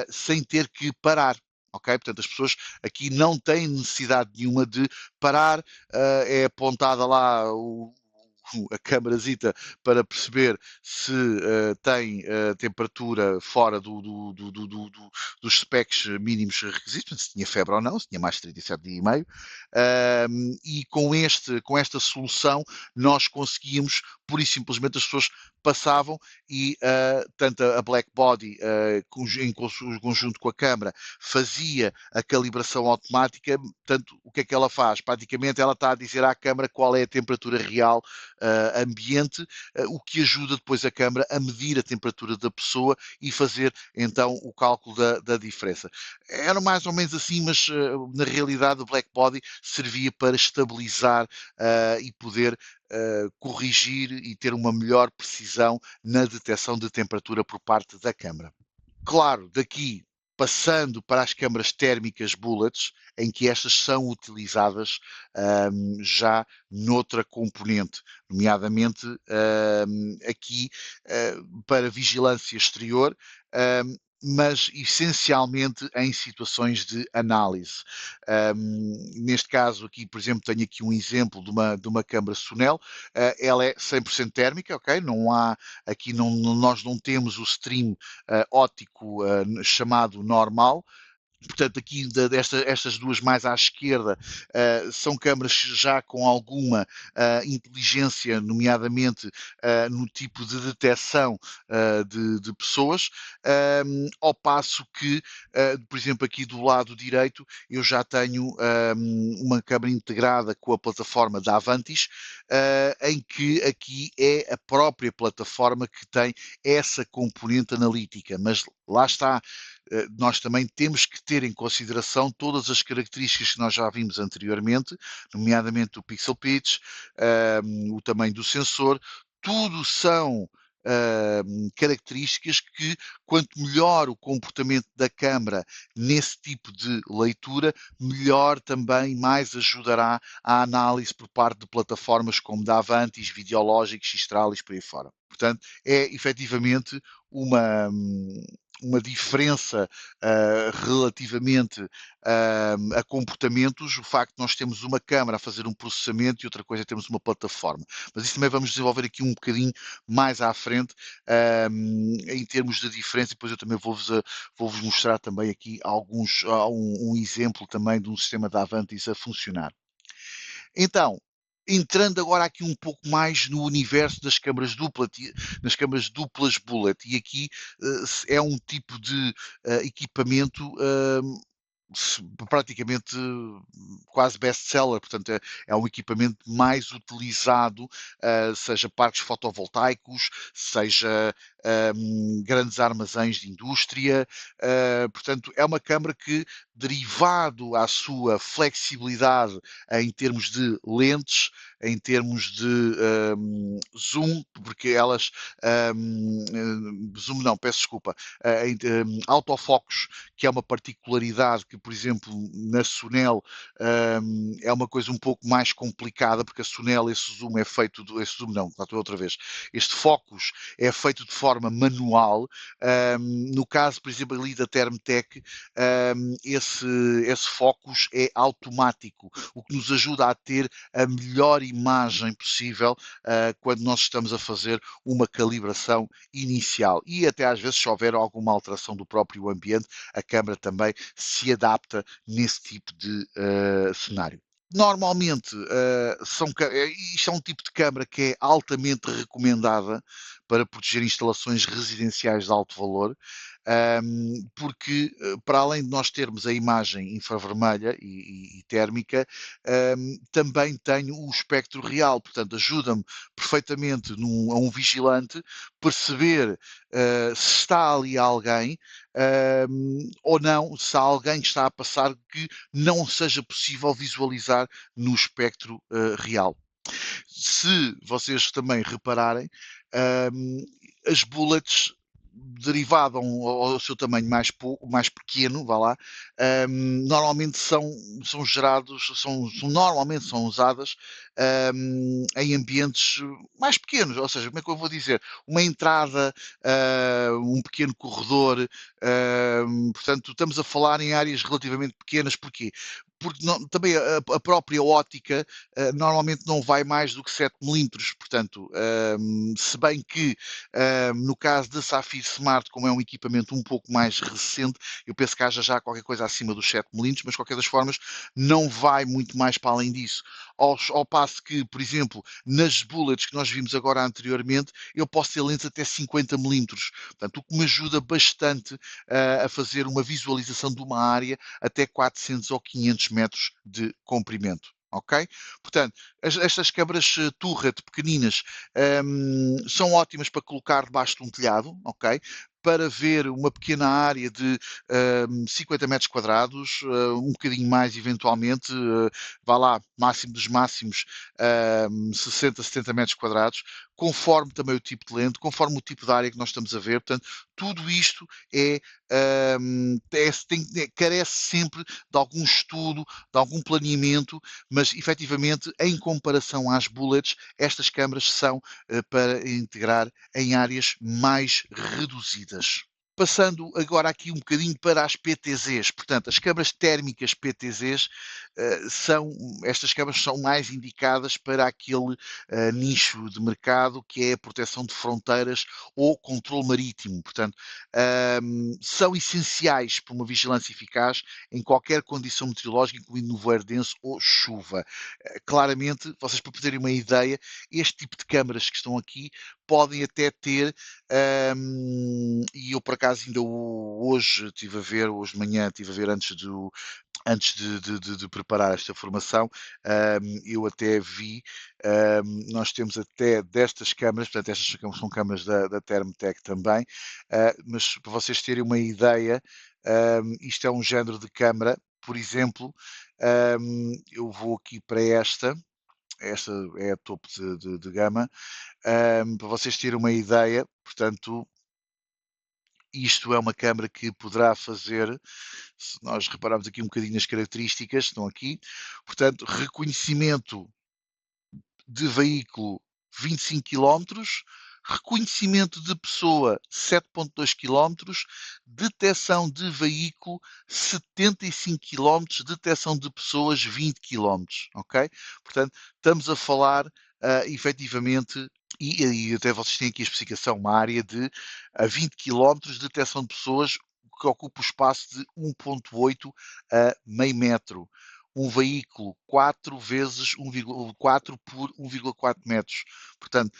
sem ter que parar. Ok? Portanto, as pessoas aqui não têm necessidade nenhuma de parar, é apontada lá a câmarazita para perceber se tem temperatura fora dos specs mínimos requisitos, se tinha febre ou não, se tinha mais de 37,5 e com esta solução nós conseguíamos, pura e simplesmente as pessoas passavam e tanto a Black Body em conjunto com a câmara fazia a calibração automática. Portanto, o que é que ela faz? Praticamente ela está a dizer à câmara qual é a temperatura real ambiente, o que ajuda depois a câmara a medir a temperatura da pessoa e fazer então o cálculo da diferença. Era mais ou menos assim, mas na realidade o Black Body servia para estabilizar e poder corrigir e ter uma melhor precisão na detecção de temperatura por parte da câmara. Claro, daqui passando para as câmaras térmicas bullets, em que estas são utilizadas já noutra componente, nomeadamente aqui para vigilância exterior, mas essencialmente em situações de análise. Neste caso aqui, por exemplo, tenho aqui um exemplo de uma câmara Sonel, ela é 100% térmica, ok? Não há, aqui nós não temos o stream óptico chamado normal. Portanto, aqui estas duas mais à esquerda são câmaras já com alguma inteligência, nomeadamente no tipo de detecção de pessoas, ao passo que, por exemplo, aqui do lado direito, eu já tenho uma câmara integrada com a plataforma da Avantis, em que aqui é a própria plataforma que tem essa componente analítica, mas lá está, nós também temos que ter em consideração todas as características que nós já vimos anteriormente, nomeadamente o pixel pitch, o tamanho do sensor, tudo são características que, quanto melhor o comportamento da câmara nesse tipo de leitura, melhor também mais ajudará à análise por parte de plataformas como da Avantis, Videológicos, Xistralis, por aí fora. Portanto, é efetivamente uma diferença relativamente a comportamentos, o facto de nós termos uma câmara a fazer um processamento e outra coisa é termos uma plataforma. Mas isso também vamos desenvolver aqui um bocadinho mais à frente em termos de diferença, e depois eu também vou-vos mostrar também aqui um exemplo também de um sistema da Avantis a funcionar. Então, entrando agora aqui um pouco mais no universo das câmaras nas câmaras duplas bullet, e aqui é um tipo de equipamento praticamente quase best-seller, portanto é um equipamento mais utilizado, seja parques fotovoltaicos, seja grandes armazéns de indústria, portanto é uma câmara que, derivado à sua flexibilidade em termos de lentes, em termos de zoom, porque elas zoom não, peço desculpa, autofocos, que é uma particularidade que, por exemplo, na Sonel é uma coisa um pouco mais complicada, porque a Sonel, esse zoom é feito, esse zoom não, lá estou outra vez, este focus é feito de forma manual. No caso, por exemplo, ali da Thermtech, esse focus é automático, o que nos ajuda a ter a melhor imagem possível quando nós estamos a fazer uma calibração inicial. E até às vezes, se houver alguma alteração do próprio ambiente, a câmara também se adapta nesse tipo de cenário. Normalmente, isto é um tipo de câmara que é altamente recomendada para proteger instalações residenciais de alto valor, porque para além de nós termos a imagem infravermelha e térmica, também tem o espectro real, portanto ajuda-me perfeitamente a um vigilante perceber se está ali alguém ou não, se há alguém que está a passar que não seja possível visualizar no espectro real. Se vocês também repararem, as bullets derivado ao seu tamanho mais pequeno, vá lá, normalmente são gerados, normalmente são usadas em ambientes mais pequenos, ou seja, como é que eu vou dizer? Uma entrada, um pequeno corredor, portanto, estamos a falar em áreas relativamente pequenas, porquê? porque também a própria ótica normalmente não vai mais do que 7 milímetros, portanto, se bem que no caso da Safir Smart, como é um equipamento um pouco mais recente, eu penso que haja já qualquer coisa acima dos 7 milímetros, mas de qualquer das formas não vai muito mais para além disso. Ao passo que, por exemplo, nas bullets que nós vimos agora anteriormente, eu posso ter lentes até 50 milímetros, portanto, o que me ajuda bastante a fazer uma visualização de uma área até 400 ou 500 metros de comprimento. Ok? Portanto, estas câmaras turret pequeninas são ótimas para colocar debaixo de um telhado, ok? Para ver uma pequena área de 50 metros quadrados, um bocadinho mais eventualmente, vá lá, máximo dos máximos, 60, 70 metros quadrados, conforme também o tipo de lente, conforme o tipo de área que nós estamos a ver. Portanto, tudo isto carece sempre de algum estudo, de algum planeamento, mas efetivamente, em comparação às bullets, estas câmaras são para integrar em áreas mais reduzidas. Passando agora aqui um bocadinho para as PTZs, portanto, as câmaras térmicas PTZs estas câmaras são mais indicadas para aquele nicho de mercado que é a proteção de fronteiras ou controle marítimo. Portanto, são essenciais para uma vigilância eficaz em qualquer condição meteorológica, incluindo nevoeiro denso ou chuva. Claramente, vocês para terem uma ideia, este tipo de câmaras que estão aqui podem até ter, e eu por acaso ainda hoje estive a ver, hoje de manhã estive a ver antes de preparar esta formação, eu até vi, nós temos até destas câmaras, portanto estas são câmaras da Thermotec também, mas para vocês terem uma ideia, isto é um género de câmara, por exemplo, eu vou aqui para esta é a topo de gama, para vocês terem uma ideia, portanto, isto é uma câmara que poderá fazer, se nós repararmos aqui um bocadinho nas características, estão aqui, portanto, reconhecimento de veículo 25 quilómetros, reconhecimento de pessoa 7,2 quilómetros, detecção de veículo 75 quilómetros, detecção de pessoas 20 quilómetros, ok? Portanto, estamos a falar efetivamente, e até vocês têm aqui a especificação, uma área de 20 quilómetros de detecção de pessoas que ocupa o espaço de 1,8 a meio metro, um veículo 4 vezes 1,4 por 1,4 metros. Portanto,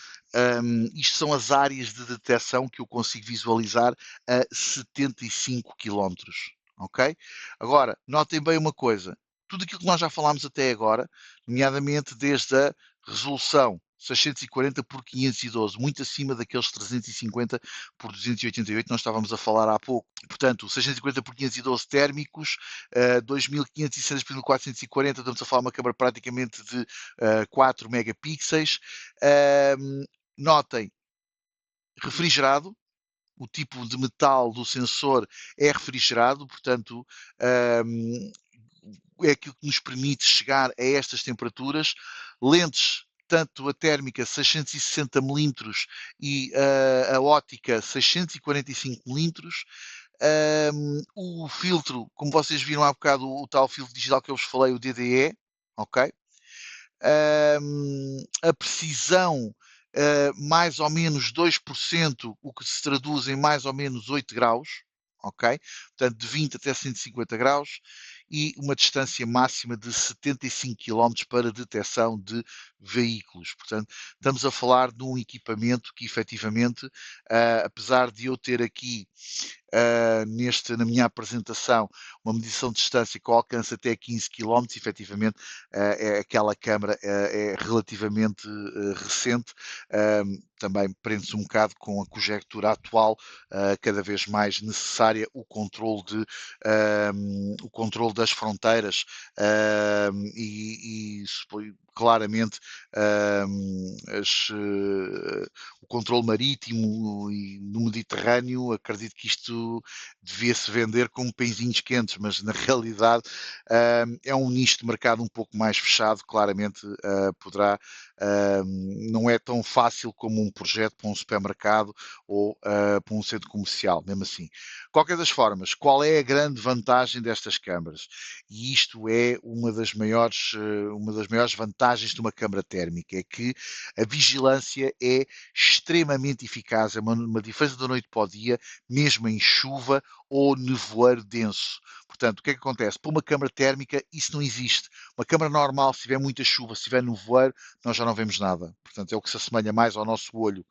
isto são as áreas de detecção que eu consigo visualizar a 75 quilómetros. Ok? Agora, notem bem uma coisa. Tudo aquilo que nós já falámos até agora, nomeadamente desde a resolução 640 por 512, muito acima daqueles 350 por 288 que nós estávamos a falar há pouco. Portanto, 640 por 512 térmicos, 2506 por 1440, estamos a falar de uma câmara praticamente de 4 megapixels. Notem, refrigerado, o tipo de metal do sensor é refrigerado, portanto, é aquilo que nos permite chegar a estas temperaturas. Lentes, tanto a térmica 660 milímetros e a ótica 645 milímetros. O filtro, como vocês viram há bocado, o tal filtro digital que eu vos falei, o DDE, ok? A precisão, mais ou menos 2%, o que se traduz em mais ou menos 8 graus, ok? Portanto, de 20 até 150 graus, e uma distância máxima de 75 quilómetros para detecção de veículos. Portanto, estamos a falar de um equipamento que efetivamente, apesar de eu ter aqui na minha apresentação, uma medição de distância que alcança até 15 km, efetivamente, aquela câmara é relativamente recente, também prende-se um bocado com a conjectura atual, cada vez mais necessária, o controle das fronteiras, e claramente o controle marítimo e no Mediterrâneo. Acredito que isto devia-se vender como pãezinhos quentes, mas na realidade é um nicho de mercado um pouco mais fechado, claramente poderá Não é tão fácil como um projeto para um supermercado ou para um centro comercial, mesmo assim. Qualquer das formas, qual é a grande vantagem destas câmaras? E isto é uma das maiores vantagens de uma câmara térmica, é que a vigilância é extremamente eficaz, é uma diferença da noite para o dia, mesmo em chuva ou nevoeiro denso. Portanto, o que é que acontece? Para uma câmara térmica, isso não existe. Uma câmara normal, se tiver muita chuva, se tiver nevoeiro, nós já não vemos nada. Portanto, é o que se assemelha mais ao nosso olho.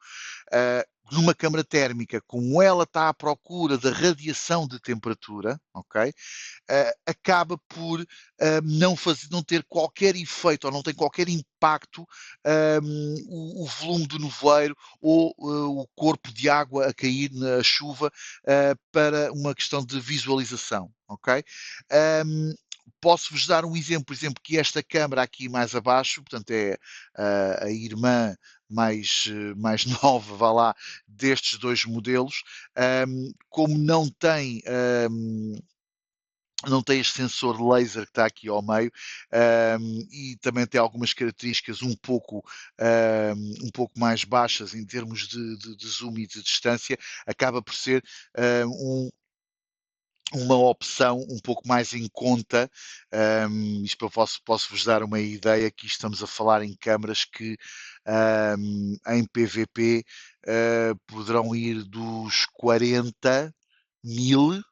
Numa câmara térmica, como ela está à procura da radiação de temperatura, ok? Acaba por não ter qualquer efeito ou não tem qualquer impacto o volume do nevoeiro ou o corpo de água a cair na chuva para uma questão de visualização, ok? Um, Posso-vos dar um exemplo, por exemplo, que esta câmara aqui mais abaixo, portanto é a irmã mais nova, vá lá, destes dois modelos, como não tem este sensor laser que está aqui ao meio e também tem algumas características um pouco mais baixas em termos de zoom e de distância, acaba por ser uma opção um pouco mais em conta. Isto eu posso vos dar uma ideia que estamos a falar em câmaras que em PVP poderão ir dos 40.000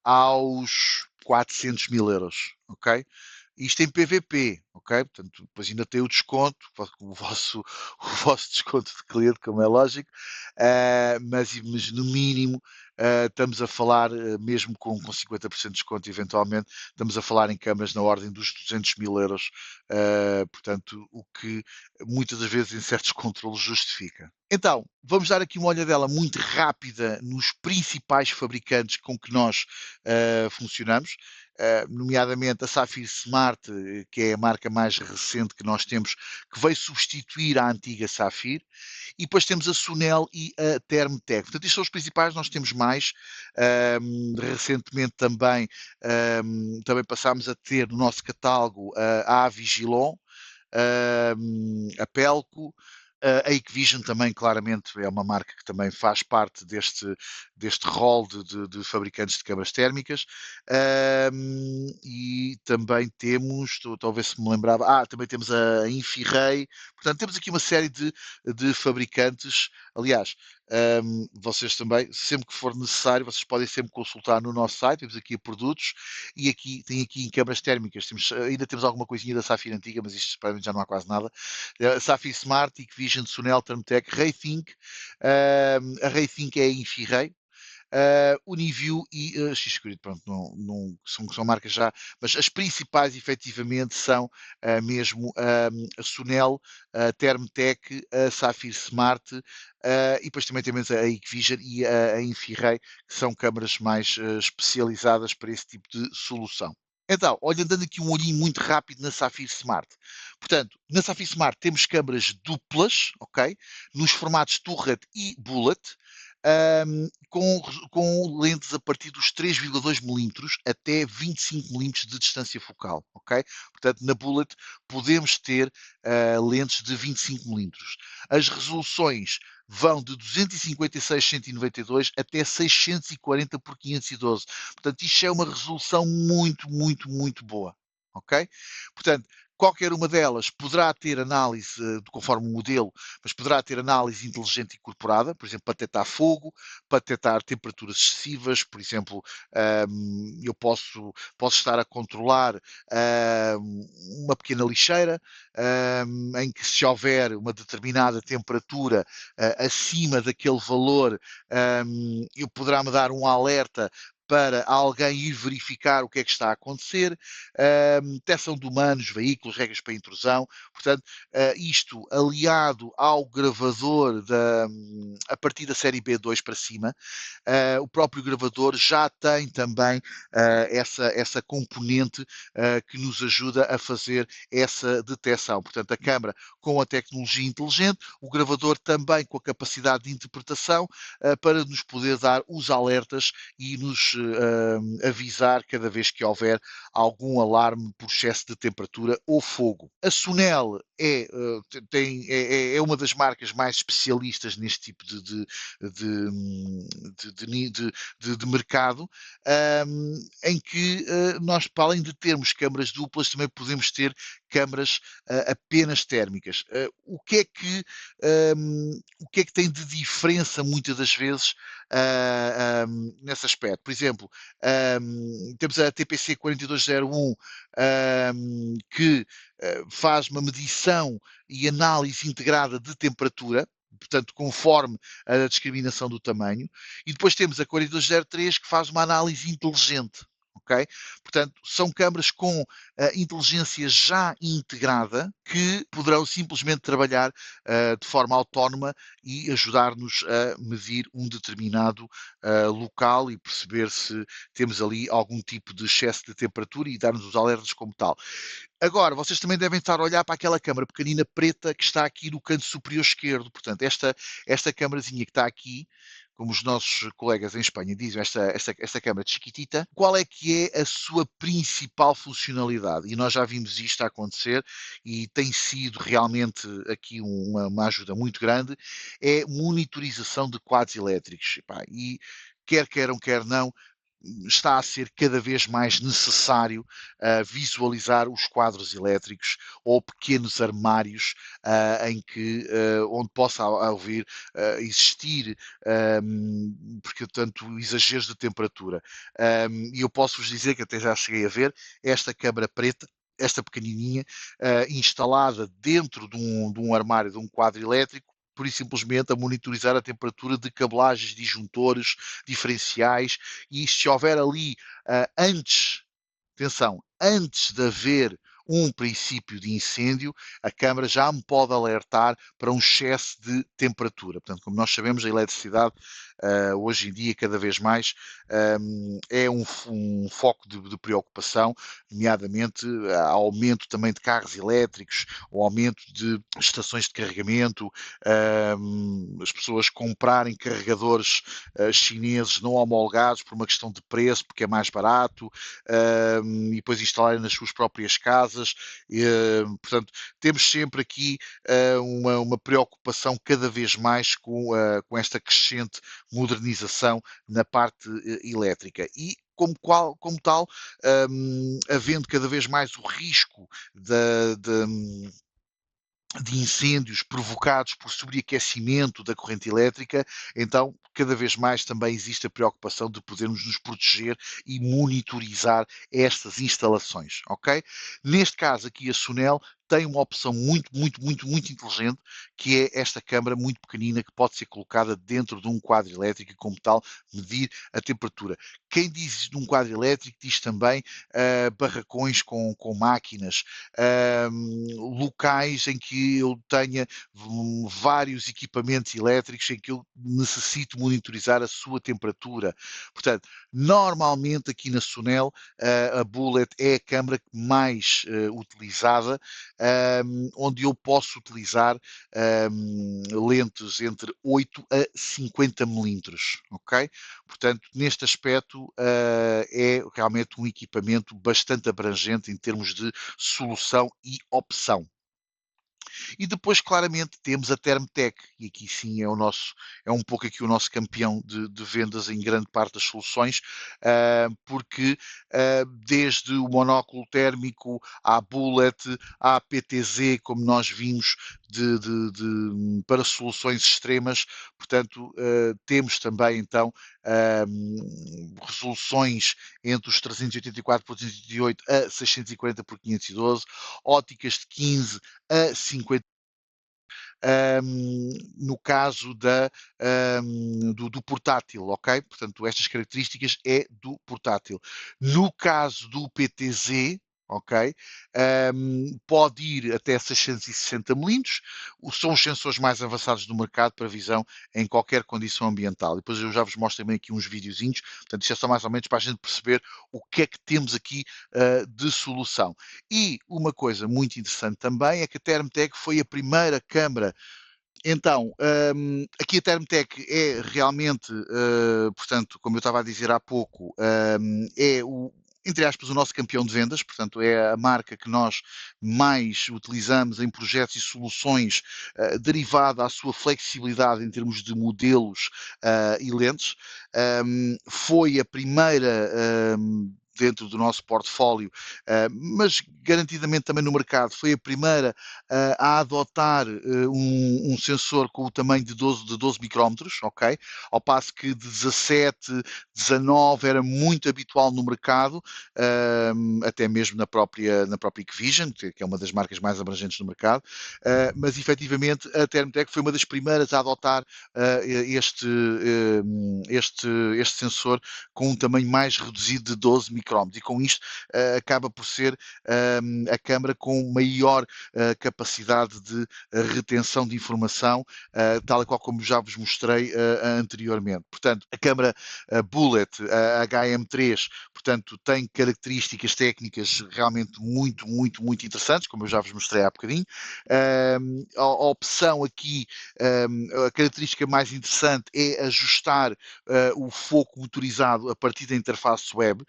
aos 400.000 euros, ok? Isto em PVP, ok? Portanto, depois ainda tem o desconto, o vosso desconto de cliente, como é lógico, mas no mínimo estamos a falar, mesmo com 50% de desconto, eventualmente, estamos a falar em câmaras na ordem dos 200.000 euros, portanto, o que muitas das vezes em certos controlos justifica. Então, vamos dar aqui uma olhadela muito rápida nos principais fabricantes com que nós funcionamos, nomeadamente a Safir Smart, que é a marca mais recente que nós temos, que veio substituir a antiga Safir, e depois temos a Sunel e a Thermtec. Portanto, estes são os principais, nós temos mais. Recentemente também passámos a ter no nosso catálogo a Avigilon, a Pelco, a Hikvision também, claramente, é uma marca que também faz parte deste rol de fabricantes de câmaras térmicas. E também temos, estou a ver se me lembrava, também temos a Infirei. Portanto, temos aqui uma série de fabricantes. Aliás, vocês também, sempre que for necessário, vocês podem sempre consultar no nosso site. Temos aqui produtos e tem aqui em câmaras térmicas, ainda temos alguma coisinha da Safir antiga, mas isto já não há quase nada. Safir Smart, Hikvision, Sunel, Thermtec, Raythink. A Raythink é a Infirei. Uniview e X-Security, pronto, são marcas já, mas as principais efetivamente são mesmo a Sunel, a Thermtec, a Safir Smart e depois também temos a Hikvision e a Infirei, que são câmaras mais especializadas para esse tipo de solução. Então, olha, dando aqui um olhinho muito rápido na Safir Smart. Portanto, na Safir Smart temos câmaras duplas, ok? Nos formatos Turret e Bullet, com lentes a partir dos 3,2 milímetros até 25 milímetros de distância focal, ok? Portanto, na Bullet podemos ter lentes de 25 milímetros. As resoluções vão de 256-192 até 640 por 512. Portanto, isto é uma resolução muito, muito, muito boa, ok? Portanto, qualquer uma delas poderá ter análise, conforme o modelo, mas poderá ter análise inteligente incorporada, por exemplo, para detectar fogo, para detectar temperaturas excessivas, por exemplo, eu posso estar a controlar uma pequena lixeira, em que se houver uma determinada temperatura acima daquele valor, eu poderá-me dar um alerta para alguém ir verificar o que é que está a acontecer, detecção de humanos, veículos, regras para intrusão. Portanto, isto aliado ao gravador a partir da série B2 para cima, o próprio gravador já tem também essa componente que nos ajuda a fazer essa detecção. Portanto, a câmara com a tecnologia inteligente, o gravador também com a capacidade de interpretação para nos poder dar os alertas e nos avisar cada vez que houver algum alarme por excesso de temperatura ou fogo. A Sunel é uma das marcas mais especialistas neste tipo de mercado, em que nós, para além de termos câmaras duplas, também podemos ter câmaras apenas térmicas. O que é que tem de diferença muitas das vezes nesse aspecto? Por exemplo, temos a TPC 4201 que faz uma medição e análise integrada de temperatura, portanto, conforme a discriminação do tamanho, e depois temos a 4203 que faz uma análise inteligente. Okay? Portanto, são câmaras com inteligência já integrada que poderão simplesmente trabalhar de forma autónoma e ajudar-nos a medir um determinado local e perceber se temos ali algum tipo de excesso de temperatura e dar-nos os alertas como tal. Agora, vocês também devem estar a olhar para aquela câmara pequenina preta que está aqui no canto superior esquerdo. Portanto, esta câmarazinha que está aqui, como os nossos colegas em Espanha dizem, esta câmara chiquitita, qual é que é a sua principal funcionalidade? E nós já vimos isto a acontecer e tem sido realmente aqui uma ajuda muito grande, é monitorização de quadros elétricos. E quer queiram, quer não, está a ser cada vez mais necessário visualizar os quadros elétricos ou pequenos armários onde possa haver, existir, porque tanto exageros de temperatura. E eu posso vos dizer que até já cheguei a ver esta câmara preta, esta pequenininha, instalada dentro de um armário, de um quadro elétrico, por e simplesmente a monitorizar a temperatura de cabelagens, disjuntores, diferenciais, e se houver ali atenção, antes de haver um princípio de incêndio, a câmara já me pode alertar para um excesso de temperatura. Portanto, como nós sabemos, a eletricidade hoje em dia, cada vez mais, é um foco de preocupação, nomeadamente aumento também de carros elétricos, o aumento de estações de carregamento, as pessoas comprarem carregadores chineses não homologados por uma questão de preço, porque é mais barato, e depois instalarem nas suas próprias casas. Portanto, temos sempre aqui uma preocupação cada vez mais com esta crescente modernização na parte elétrica. E como tal, havendo cada vez mais o risco de incêndios provocados por sobreaquecimento da corrente elétrica, então cada vez mais também existe a preocupação de podermos nos proteger e monitorizar estas instalações, ok? Neste caso aqui a Sunel tem uma opção muito inteligente, que é esta câmara muito pequenina que pode ser colocada dentro de um quadro elétrico e, como tal, medir a temperatura. Quem diz de um quadro elétrico diz também barracões com máquinas, locais em que eu tenha vários equipamentos elétricos em que eu necessito monitorizar a sua temperatura. Portanto, normalmente aqui na Sunel, a Bullet é a câmara mais utilizada, onde eu posso utilizar lentes entre 8 a 50 milímetros, ok? Portanto, neste aspecto, é realmente um equipamento bastante abrangente em termos de solução e opção. E depois, claramente, temos a Thermtec, e aqui sim é um pouco aqui o nosso campeão de vendas em grande parte das soluções, porque desde o monóculo térmico à Bullet, à PTZ, como nós vimos, para soluções extremas, portanto, temos também então resoluções entre os 384 por 288 a 640 por 512, óticas de 15 a 50 no caso do portátil, ok? Portanto, estas características é do portátil. No caso do PTZ, ok? Pode ir até 660 milímetros, são os sensores mais avançados do mercado para visão em qualquer condição ambiental. Depois eu já vos mostro também aqui uns videozinhos, portanto isto é só mais ou menos para a gente perceber o que é que temos aqui de solução. E uma coisa muito interessante também é que a Thermtec foi a primeira câmara. Então, aqui a Thermtec é realmente, portanto, como eu estava a dizer há pouco, entre aspas, o nosso campeão de vendas, portanto, é a marca que nós mais utilizamos em projetos e soluções, derivada à sua flexibilidade em termos de modelos, e lentes. Foi a primeira, dentro do nosso portfólio, mas garantidamente também no mercado, foi a primeira a adotar um sensor com o tamanho de 12 micrómetros, ok? Ao passo que de 17, 19 era muito habitual no mercado, até mesmo na própria Hikvision, que é uma das marcas mais abrangentes no mercado, mas efetivamente a Thermotec foi uma das primeiras a adotar este sensor com um tamanho mais reduzido de 12 micrómetros, e com isto acaba por ser a câmara com maior capacidade de retenção de informação, tal e qual como já vos mostrei anteriormente. Portanto, a câmara Bullet, a HM3, portanto, tem características técnicas realmente muito, muito, muito interessantes, como eu já vos mostrei há bocadinho. A opção aqui, a característica mais interessante é ajustar o foco motorizado a partir da interface web,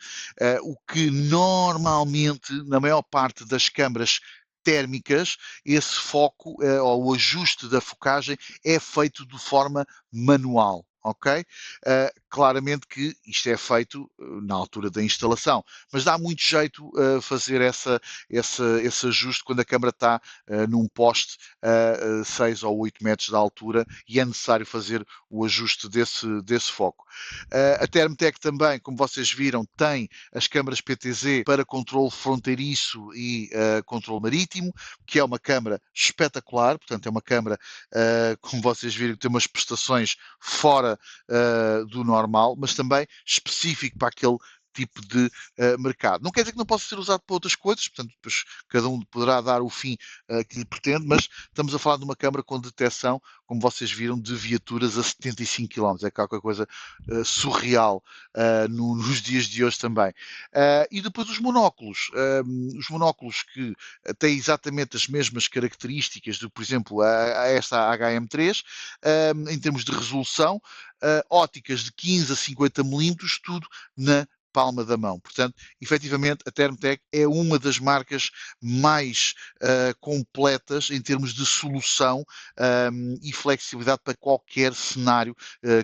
o que normalmente, na maior parte das câmaras térmicas, esse foco, ou o ajuste da focagem é feito de forma manual. Ok? Claramente que isto é feito na altura da instalação, mas dá muito jeito fazer esse ajuste quando a câmara está num poste a 6 ou 8 metros de altura e é necessário fazer o ajuste desse foco. A Thermotec também, como vocês viram, tem as câmaras PTZ para controle fronteiriço e controle marítimo, que é uma câmara espetacular, portanto é uma câmara, como vocês viram, que tem umas prestações fora do normal, mas também específico para aquele tipo de mercado. Não quer dizer que não possa ser usado para outras coisas, portanto, depois cada um poderá dar o fim que lhe pretende, mas estamos a falar de uma câmara com detecção, como vocês viram, de viaturas a 75 km. É qualquer coisa surreal nos dias de hoje também. E depois os monóculos que têm exatamente as mesmas características do, por exemplo, a esta HM3, em termos de resolução, óticas de 15 a 50 milímetros, tudo na palma da mão. Portanto, efetivamente, a Thermotec é uma das marcas mais completas em termos de solução e flexibilidade para qualquer cenário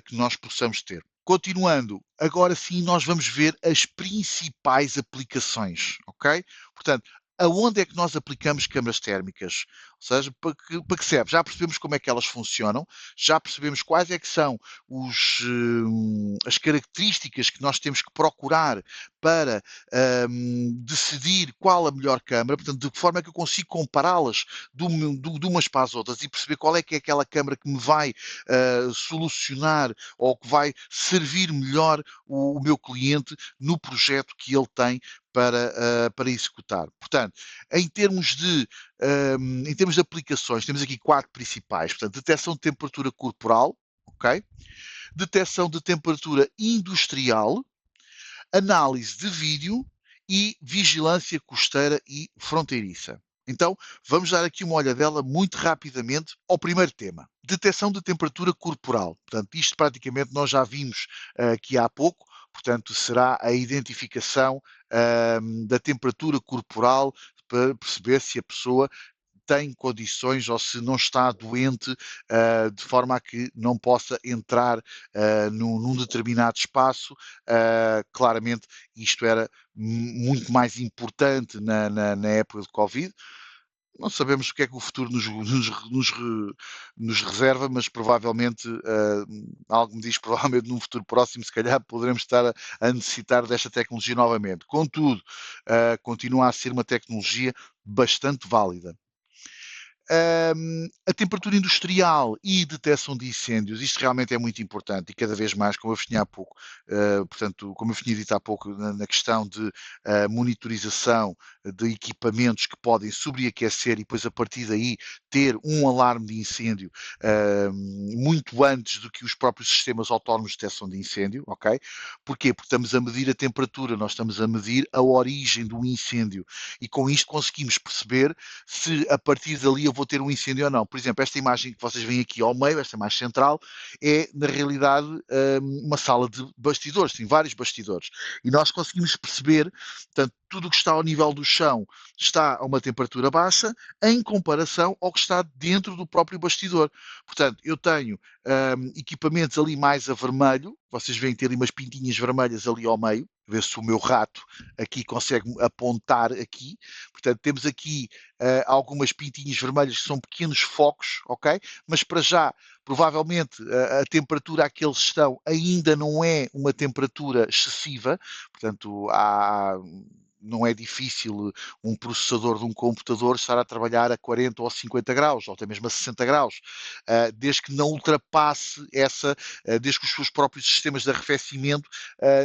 que nós possamos ter. Continuando, agora sim nós vamos ver as principais aplicações, ok? Portanto, aonde é que nós aplicamos câmaras térmicas? Ou seja, para que serve? Já percebemos como é que elas funcionam, já percebemos quais é que são as características que nós temos que procurar para decidir qual a melhor câmara, portanto, de que forma é que eu consigo compará-las de umas para as outras e perceber qual é que é aquela câmara que me vai solucionar ou que vai servir melhor o meu cliente no projeto que ele tem para executar. Portanto, em termos de aplicações, temos aqui 4 principais. Portanto, detecção de temperatura corporal, ok? Detecção de temperatura industrial, análise de vídeo e vigilância costeira e fronteiriça. Então, vamos dar aqui uma olhadela muito rapidamente ao primeiro tema. Detecção de temperatura corporal. Portanto, isto praticamente nós já vimos aqui há pouco. Portanto, será a identificação da temperatura corporal para perceber se a pessoa tem condições ou se não está doente, de forma a que não possa entrar num determinado espaço. Claramente, isto era muito mais importante na época de Covid. Não sabemos o que é que o futuro nos reserva, mas provavelmente, algo me diz, provavelmente num futuro próximo, se calhar poderemos estar a necessitar desta tecnologia novamente. Contudo, continua a ser uma tecnologia bastante válida. A temperatura industrial e detecção de incêndios, isto realmente é muito importante e cada vez mais, como eu vos tinha há pouco, portanto, como eu vos tinha dito há pouco, na questão de monitorização de equipamentos que podem sobreaquecer e depois a partir daí ter um alarme de incêndio muito antes do que os próprios sistemas autónomos de detecção de incêndio, ok? Porquê? Porque estamos a medir a temperatura, nós estamos a medir a origem do incêndio e com isto conseguimos perceber se a partir dali eu vou ter um incêndio ou não. Por exemplo, esta imagem que vocês veem aqui ao meio, esta mais central, é na realidade uma sala de bastidores, tem vários bastidores. E nós conseguimos perceber, portanto, tudo o que está ao nível do chão está a uma temperatura baixa em comparação ao que está dentro do próprio bastidor. Portanto, eu tenho equipamentos ali mais a vermelho, vocês veem ter ali umas pintinhas vermelhas ali ao meio, ver se o meu rato aqui consegue apontar aqui. Portanto, temos aqui algumas pintinhas vermelhas que são pequenos focos, ok? Mas para já, provavelmente, a temperatura a que eles estão ainda não é uma temperatura excessiva, portanto, não é difícil um processador de um computador estar a trabalhar a 40 ou 50 graus, ou até mesmo a 60 graus, desde que não ultrapasse desde que os seus próprios sistemas de arrefecimento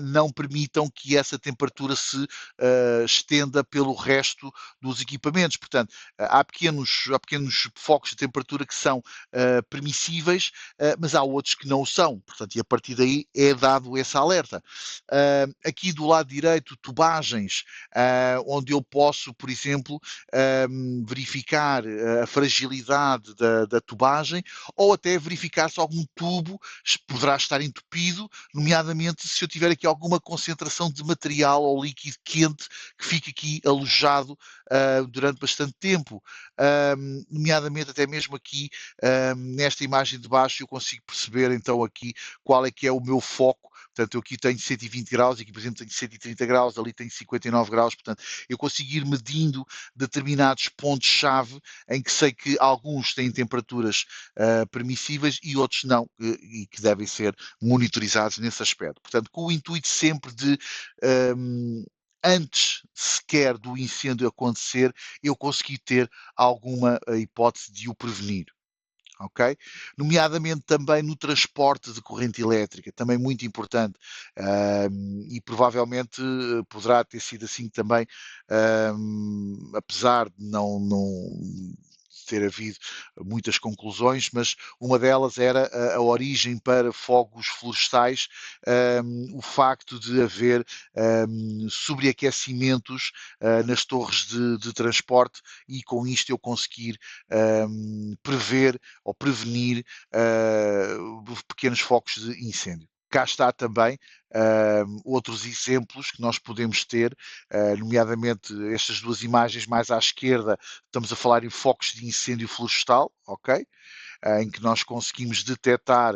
não permitam que essa temperatura se estenda pelo resto dos equipamentos. Portanto, há pequenos focos de temperatura que são permissíveis, mas há outros que não o são. Portanto, e a partir daí é dado esse alerta. Aqui do lado direito, tubagens, onde eu posso, por exemplo, verificar a fragilidade da tubagem ou até verificar se algum tubo poderá estar entupido, nomeadamente se eu tiver aqui alguma concentração de material ou líquido quente que fique aqui alojado durante bastante tempo. Nomeadamente até mesmo aqui nesta imagem de baixo eu consigo perceber então aqui qual é que é o meu foco. Portanto, eu aqui tenho 120 graus, aqui, por exemplo, tenho 130 graus, ali tenho 59 graus. Portanto, eu consigo ir medindo determinados pontos-chave em que sei que alguns têm temperaturas permissíveis e outros não, e que devem ser monitorizados nesse aspecto. Portanto, com o intuito sempre de antes sequer do incêndio acontecer, eu consegui ter alguma hipótese de o prevenir. Ok? Nomeadamente também no transporte de corrente elétrica, também muito importante, e provavelmente poderá ter sido assim também, apesar de não ter havido muitas conclusões, mas uma delas era a origem para fogos florestais, o facto de haver sobreaquecimentos nas torres de transporte e com isto eu conseguir prever ou prevenir pequenos focos de incêndio. Cá está também outros exemplos que nós podemos ter, nomeadamente estas duas imagens mais à esquerda, estamos a falar em focos de incêndio florestal, ok? Em que nós conseguimos detectar,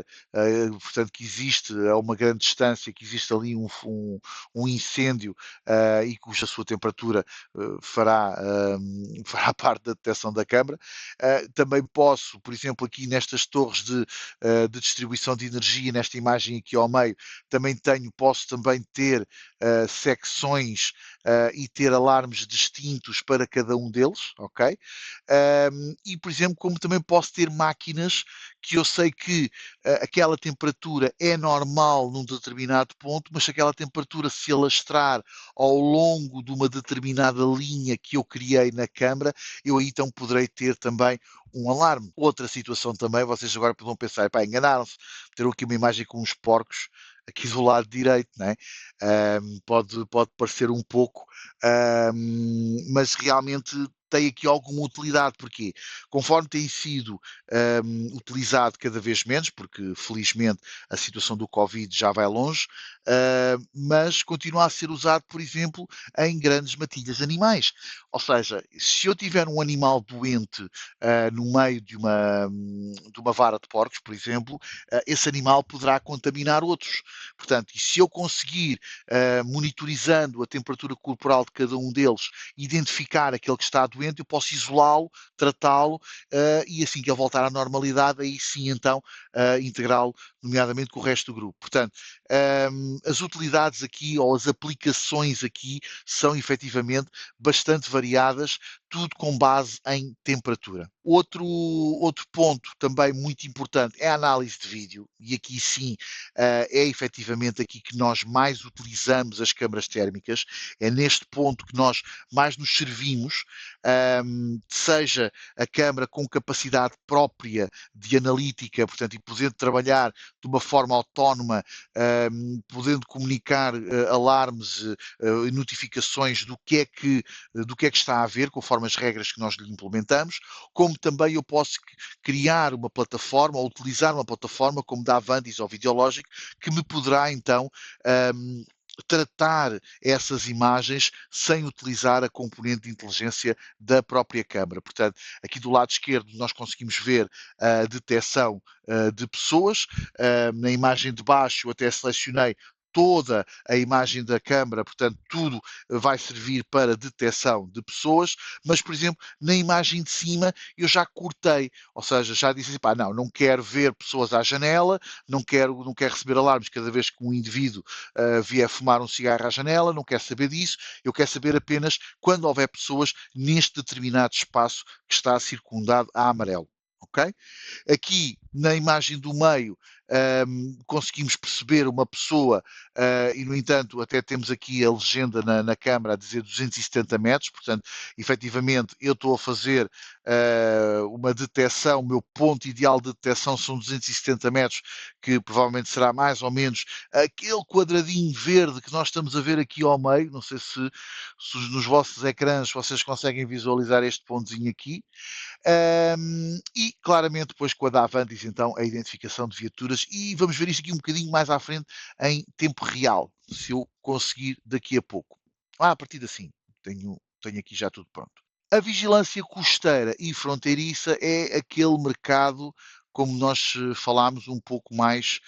portanto, que existe a uma grande distância, que existe ali um incêndio e cuja sua temperatura fará parte da detecção da câmara. Também posso, por exemplo, aqui nestas torres de distribuição de energia, nesta imagem aqui ao meio, posso também ter secções e ter alarmes distintos para cada um deles, ok? E, por exemplo, como também posso ter máquinas que eu sei que aquela temperatura é normal num determinado ponto, mas se aquela temperatura se alastrar ao longo de uma determinada linha que eu criei na câmara, eu aí então poderei ter também um alarme. Outra situação também, vocês agora podem pensar, pá, enganaram-se, ter aqui uma imagem com uns porcos aqui do lado direito, né? Pode parecer um pouco, mas realmente tem aqui alguma utilidade, porque conforme tem sido utilizado cada vez menos, porque felizmente a situação do Covid já vai longe, mas continua a ser usado, por exemplo, em grandes matilhas animais. Ou seja, se eu tiver um animal doente no meio de uma vara de porcos, por exemplo, esse animal poderá contaminar outros. Portanto, e se eu conseguir, monitorizando a temperatura corporal de cada um deles, identificar aquele que está doente, eu posso isolá-lo, tratá-lo, e assim que ele voltar à normalidade, aí sim então integrá-lo, nomeadamente com o resto do grupo. Portanto, as utilidades aqui ou as aplicações aqui são efetivamente bastante variadas, tudo com base em temperatura. Outro ponto também muito importante é a análise de vídeo, e aqui sim é efetivamente aqui que nós mais utilizamos as câmaras térmicas, é neste ponto que nós mais nos servimos, seja a câmara com capacidade própria de analítica, portanto, e podendo trabalhar de uma forma autónoma, podendo comunicar alarmes e notificações do que é que está a haver, conforme as regras que nós lhe implementamos, como também eu posso criar uma plataforma ou utilizar uma plataforma como da Avantis ou Videológico, que me poderá então tratar essas imagens sem utilizar a componente de inteligência da própria câmara. Portanto, aqui do lado esquerdo nós conseguimos ver a detecção de pessoas. Na imagem de baixo até selecionei toda a imagem da câmara, portanto, tudo vai servir para detecção de pessoas, mas, por exemplo, na imagem de cima eu já cortei, ou seja, já disse assim, pá, não quero ver pessoas à janela, não quero receber alarmes cada vez que um indivíduo vier fumar um cigarro à janela, não quero saber disso, eu quero saber apenas quando houver pessoas neste determinado espaço que está circundado a amarelo. Ok? Aqui na imagem do meio conseguimos perceber uma pessoa e, no entanto, até temos aqui a legenda na câmara a dizer 270 metros, portanto, efetivamente, eu estou a fazer uma detecção, o meu ponto ideal de detecção são 270 metros, que provavelmente será mais ou menos aquele quadradinho verde que nós estamos a ver aqui ao meio, não sei se nos vossos ecrãs vocês conseguem visualizar este pontozinho aqui, e claramente depois com a da Avantis, então, a identificação de viaturas, e vamos ver isto aqui um bocadinho mais à frente em tempo real, se eu conseguir daqui a pouco. A partir de assim, tenho aqui já tudo pronto. A vigilância costeira e fronteiriça é aquele mercado, como nós falámos, um pouco mais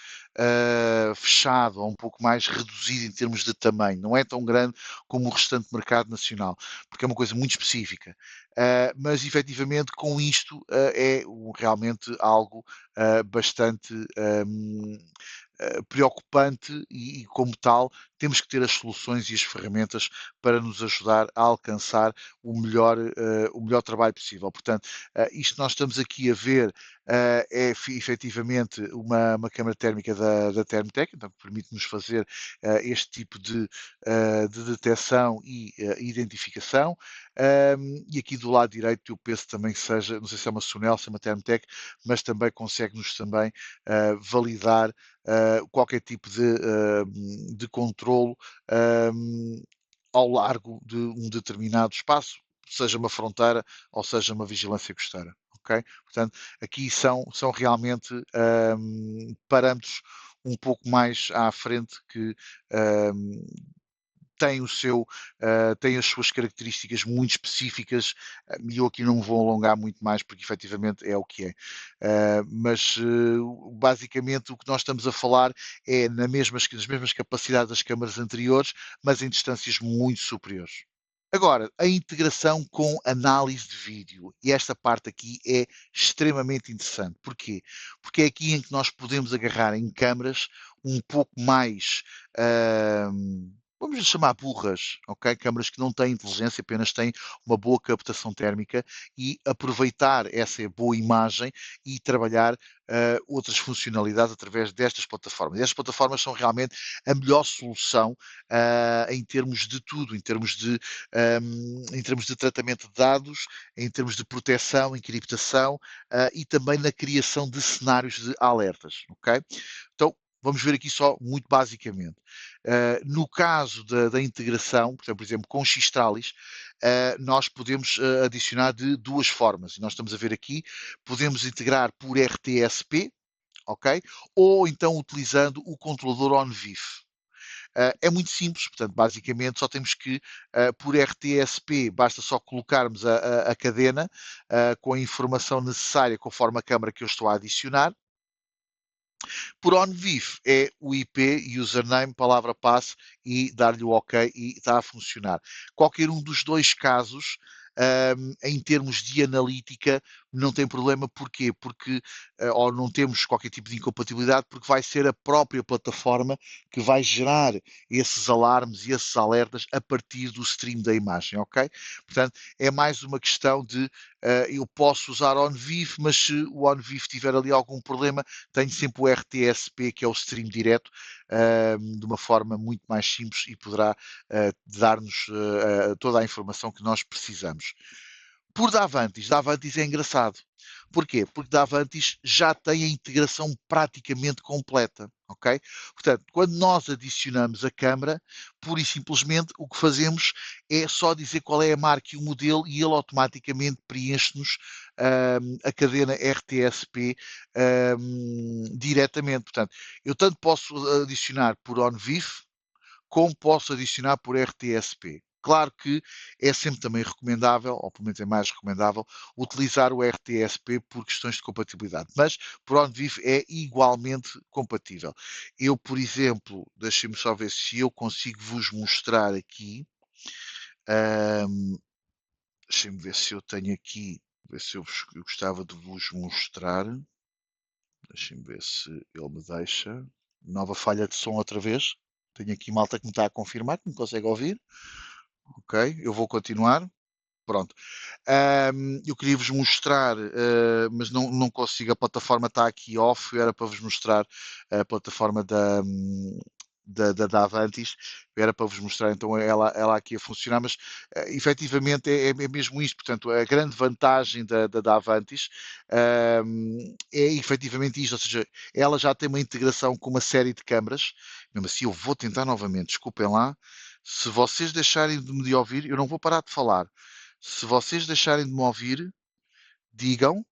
fechado, ou um pouco mais reduzido em termos de tamanho. Não é tão grande como o restante mercado nacional, porque é uma coisa muito específica. Mas, efetivamente, com isto é realmente algo bastante preocupante e, como tal, temos que ter as soluções e as ferramentas para nos ajudar a alcançar o melhor trabalho possível. Portanto, isto nós estamos aqui a ver é efetivamente uma câmara térmica da Thermotec, então, que permite-nos fazer este tipo de detecção e identificação. E aqui do lado direito eu penso também que seja, não sei se é uma Sunel, se é uma Thermotec, mas também consegue-nos também validar qualquer tipo de controlo ao largo de um determinado espaço, seja uma fronteira ou seja uma vigilância costeira. Okay? Portanto, aqui são realmente parâmetros um pouco mais à frente que um, tem tem as suas características muito específicas, e eu aqui não me vou alongar muito mais porque efetivamente é o que é. Mas basicamente o que nós estamos a falar é nas mesmas capacidades das câmaras anteriores, mas em distâncias muito superiores. Agora, a integração com análise de vídeo. E esta parte aqui é extremamente interessante. Porquê? Porque é aqui em que nós podemos agarrar em câmaras um pouco mais, vamos lhe chamar burras, ok? Câmaras que não têm inteligência, apenas têm uma boa captação térmica e aproveitar essa boa imagem e trabalhar outras funcionalidades através destas plataformas. E estas plataformas são realmente a melhor solução em termos de tudo, em termos de tratamento de dados, em termos de proteção, encriptação e também na criação de cenários de alertas, ok? Então, vamos ver aqui só muito basicamente. No caso da integração, por exemplo, com Xistralis, nós podemos adicionar de duas formas. E nós estamos a ver aqui, podemos integrar por RTSP, ok? Ou então utilizando o controlador OnVIF. É muito simples, portanto, basicamente só temos que, por RTSP, basta só colocarmos a cadena com a informação necessária conforme a câmara que eu estou a adicionar. Por OnVIF é o IP, username, palavra passe e dar-lhe o OK e está a funcionar. Qualquer um dos dois casos, em termos de analítica, não tem problema. Porquê? Porque, ou não temos qualquer tipo de incompatibilidade, porque vai ser a própria plataforma que vai gerar esses alarmes e esses alertas a partir do stream da imagem, ok? Portanto, é mais uma questão de eu posso usar OnVIF, mas se o OnVIF tiver ali algum problema, tenho sempre o RTSP, que é o stream direto, de uma forma muito mais simples e poderá dar-nos toda a informação que nós precisamos. Por Davantis é engraçado, Porquê? Porque da Avantis já tem a integração praticamente completa, ok? Portanto, quando nós adicionamos a câmara, pura e simplesmente o que fazemos é só dizer qual é a marca e o modelo e ele automaticamente preenche-nos a cadena RTSP diretamente. Portanto, eu tanto posso adicionar por OnVIF, como posso adicionar por RTSP. Claro que é sempre também recomendável, ou pelo menos é mais recomendável, utilizar o RTSP por questões de compatibilidade, mas por OnVIF é igualmente compatível. Eu, por exemplo, deixem-me só ver se eu consigo vos mostrar aqui. Um, Deixem-me ver se eu tenho aqui, ver se eu gostava de vos mostrar. Deixem-me ver se ele me deixa. Nova falha de som outra vez. Tenho aqui malta que me está a confirmar, que me consegue ouvir. Ok, eu vou continuar. Pronto. Eu queria vos mostrar, mas não consigo, a plataforma está aqui off, era para vos mostrar a plataforma da Avantis, era para vos mostrar então ela aqui a funcionar, mas efetivamente é mesmo isto, portanto a grande vantagem da Avantis é efetivamente isto, ou seja, ela já tem uma integração com uma série de câmaras, mesmo assim eu vou tentar novamente, desculpem lá, se vocês deixarem de me ouvir, eu não vou parar de falar. Se vocês deixarem de me ouvir, digam.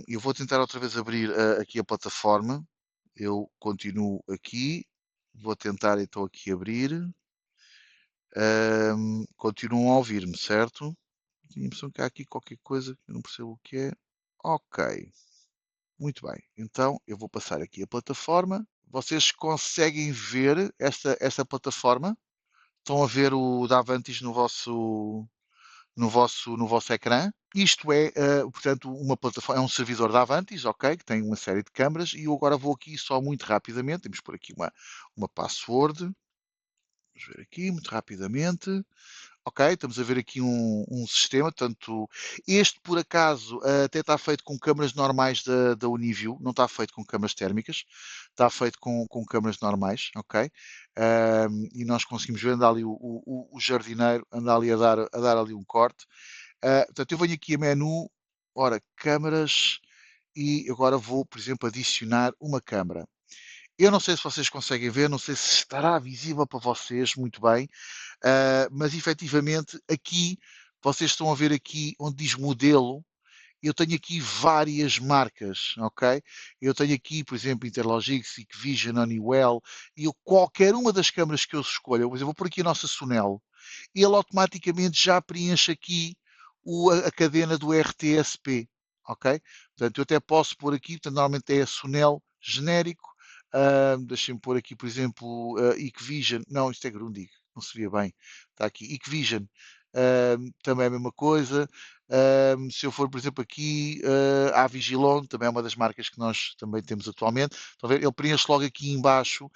Eu vou tentar outra vez abrir aqui a plataforma. Eu continuo aqui. Vou tentar então aqui abrir. Continuam a ouvir-me, certo? Tenho a impressão que há aqui qualquer coisa que eu não percebo o que é. Ok. Muito bem. Então eu vou passar aqui a plataforma. Vocês conseguem ver esta plataforma? Estão a ver o Davantis no vosso ecrã. Isto é, portanto, uma plataforma, é um servidor da Avantis, ok, que tem uma série de câmaras, e eu agora vou aqui só muito rapidamente, temos por aqui uma password, vamos ver aqui muito rapidamente. Ok, estamos a ver aqui um sistema, tanto este por acaso até está feito com câmaras normais da Uniview, não está feito com câmaras térmicas, está feito com câmaras normais, ok? E nós conseguimos ver, anda ali o jardineiro, anda ali a dar ali um corte. Portanto, eu venho aqui a menu, ora, câmaras, e agora vou, por exemplo, adicionar uma câmara. Eu não sei se vocês conseguem ver, não sei se estará visível para vocês muito bem, mas efetivamente aqui, vocês estão a ver aqui onde diz modelo, eu tenho aqui várias marcas, ok? Eu tenho aqui, por exemplo, Interlogix, Hikvision, Honeywell, e qualquer uma das câmaras que eu escolha, por exemplo, vou por aqui a nossa Sunel, ele automaticamente já preenche aqui a cadena do RTSP, ok? Portanto, eu até posso pôr aqui, portanto, normalmente é a Sunel genérico, deixem-me pôr aqui, por exemplo, Hikvision, não, isto é Grundig, não se via bem, está aqui, Hikvision, também é a mesma coisa. Se eu for, por exemplo, aqui à Vigilon, também é uma das marcas que nós também temos atualmente. Estão a ver? Ele preenche logo aqui embaixo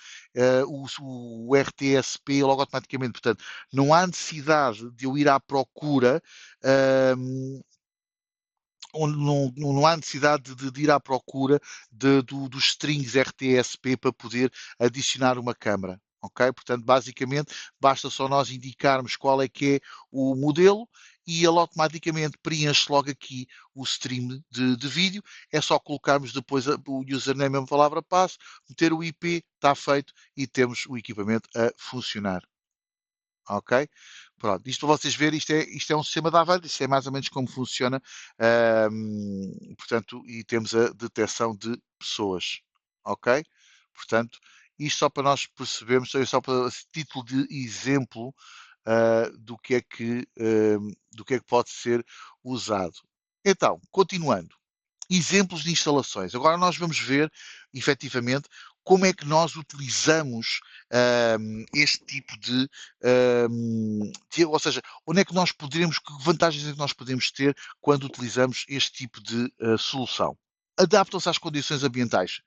o RTSP logo automaticamente. Portanto, não há necessidade de eu ir à procura, não há necessidade de ir à procura dos strings RTSP para poder adicionar uma câmara. Ok? Portanto, basicamente, basta só nós indicarmos qual é que é o modelo e ele automaticamente preenche logo aqui o stream de vídeo. É só colocarmos depois o username, a palavra-passe, meter o IP, está feito e temos o equipamento a funcionar. Ok? Pronto, isto para vocês verem, isto é um sistema da Avante, isto é mais ou menos como funciona, portanto, e temos a detecção de pessoas, ok? Portanto, isto só para nós percebermos, só para título de exemplo do que é que pode ser usado. Então, continuando, exemplos de instalações. Agora nós vamos ver, efetivamente, como é que nós utilizamos este tipo ou seja, onde é que nós poderemos, que vantagens é que nós podemos ter quando utilizamos este tipo de solução. Adaptam-se às condições ambientais.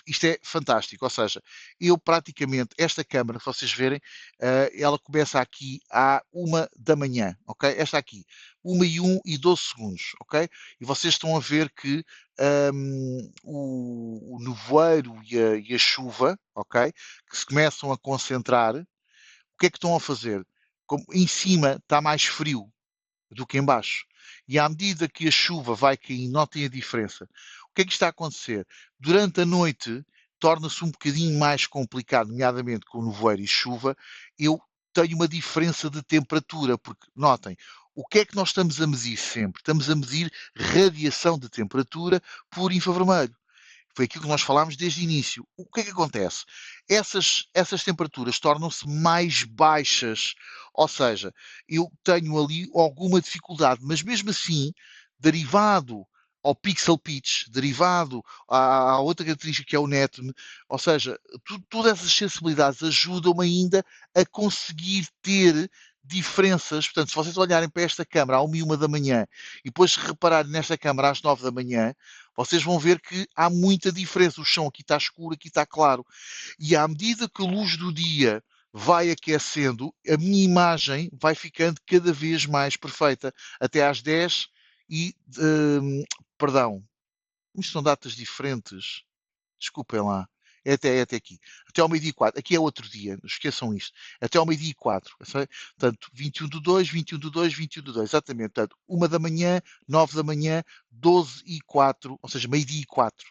Isto é fantástico, ou seja, eu praticamente, esta câmara, se vocês verem, ela começa aqui à 1 da manhã, ok? Esta aqui, 1 e 1 e 12 segundos, ok? E vocês estão a ver que o nevoeiro e a chuva, ok? Que se começam a concentrar, o que é que estão a fazer? Como em cima está mais frio do que em baixo. E à medida que a chuva vai caindo, notem a diferença. O que é que está a acontecer? Durante a noite torna-se um bocadinho mais complicado, nomeadamente com nevoeiro e chuva, eu tenho uma diferença de temperatura, porque notem, o que é que nós estamos a medir sempre? Estamos a medir radiação de temperatura por infravermelho. Foi aquilo que nós falámos desde o início. O que é que acontece? Essas temperaturas tornam-se mais baixas, ou seja, eu tenho ali alguma dificuldade, mas mesmo assim, derivado ao pixel pitch, derivado à outra característica que é o netme, ou seja, todas essas sensibilidades ajudam-me ainda a conseguir ter diferenças. Portanto, se vocês olharem para esta câmara à 1h01 da manhã e depois repararem nesta câmara às 9 da manhã, vocês vão ver que há muita diferença. O chão aqui está escuro, aqui está claro. E à medida que a luz do dia vai aquecendo, a minha imagem vai ficando cada vez mais perfeita. Até às 10 e... perdão, isto são datas diferentes. Desculpem lá. É até aqui. Até ao meio-dia e 4. Aqui é outro dia. Não esqueçam isto. Até ao meio-dia e 4. Portanto, 21/2, 21/2, 21/2. Exatamente. Portanto, 1 da manhã, 9 da manhã, 12 e 4. Ou seja, meio-dia e 4.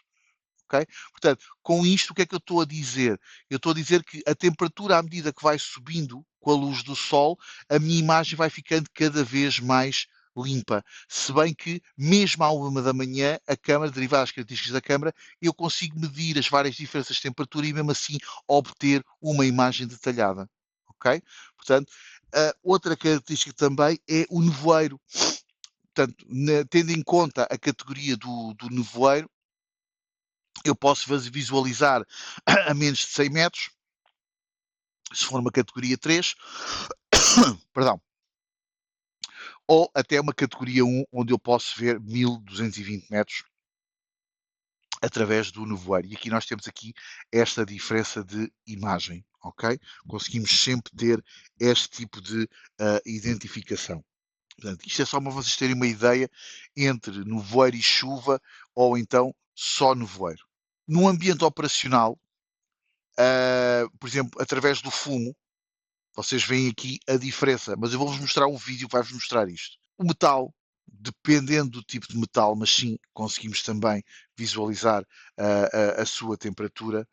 Okay? Portanto, com isto, o que é que eu estou a dizer? Eu estou a dizer que a temperatura, à medida que vai subindo com a luz do sol, a minha imagem vai ficando cada vez mais limpa. Se bem que, mesmo à 1 da manhã, a câmara, derivada das características da câmara, eu consigo medir as várias diferenças de temperatura e, mesmo assim, obter uma imagem detalhada. Ok? Portanto, outra característica também é o nevoeiro. Portanto, tendo em conta a categoria do nevoeiro, eu posso visualizar a menos de 100 metros, se for uma categoria 3, perdão, ou até uma categoria 1, onde eu posso ver 1220 metros através do nevoeiro. E aqui nós temos aqui esta diferença de imagem, ok? Conseguimos sempre ter este tipo de identificação. Portanto, isto é só para vocês terem uma ideia entre nevoeiro e chuva, ou então só nevoeiro. No ambiente operacional, por exemplo, através do fumo, vocês veem aqui a diferença, mas eu vou-vos mostrar um vídeo que vai-vos mostrar isto. O metal, dependendo do tipo de metal, mas sim, conseguimos também visualizar a sua temperatura.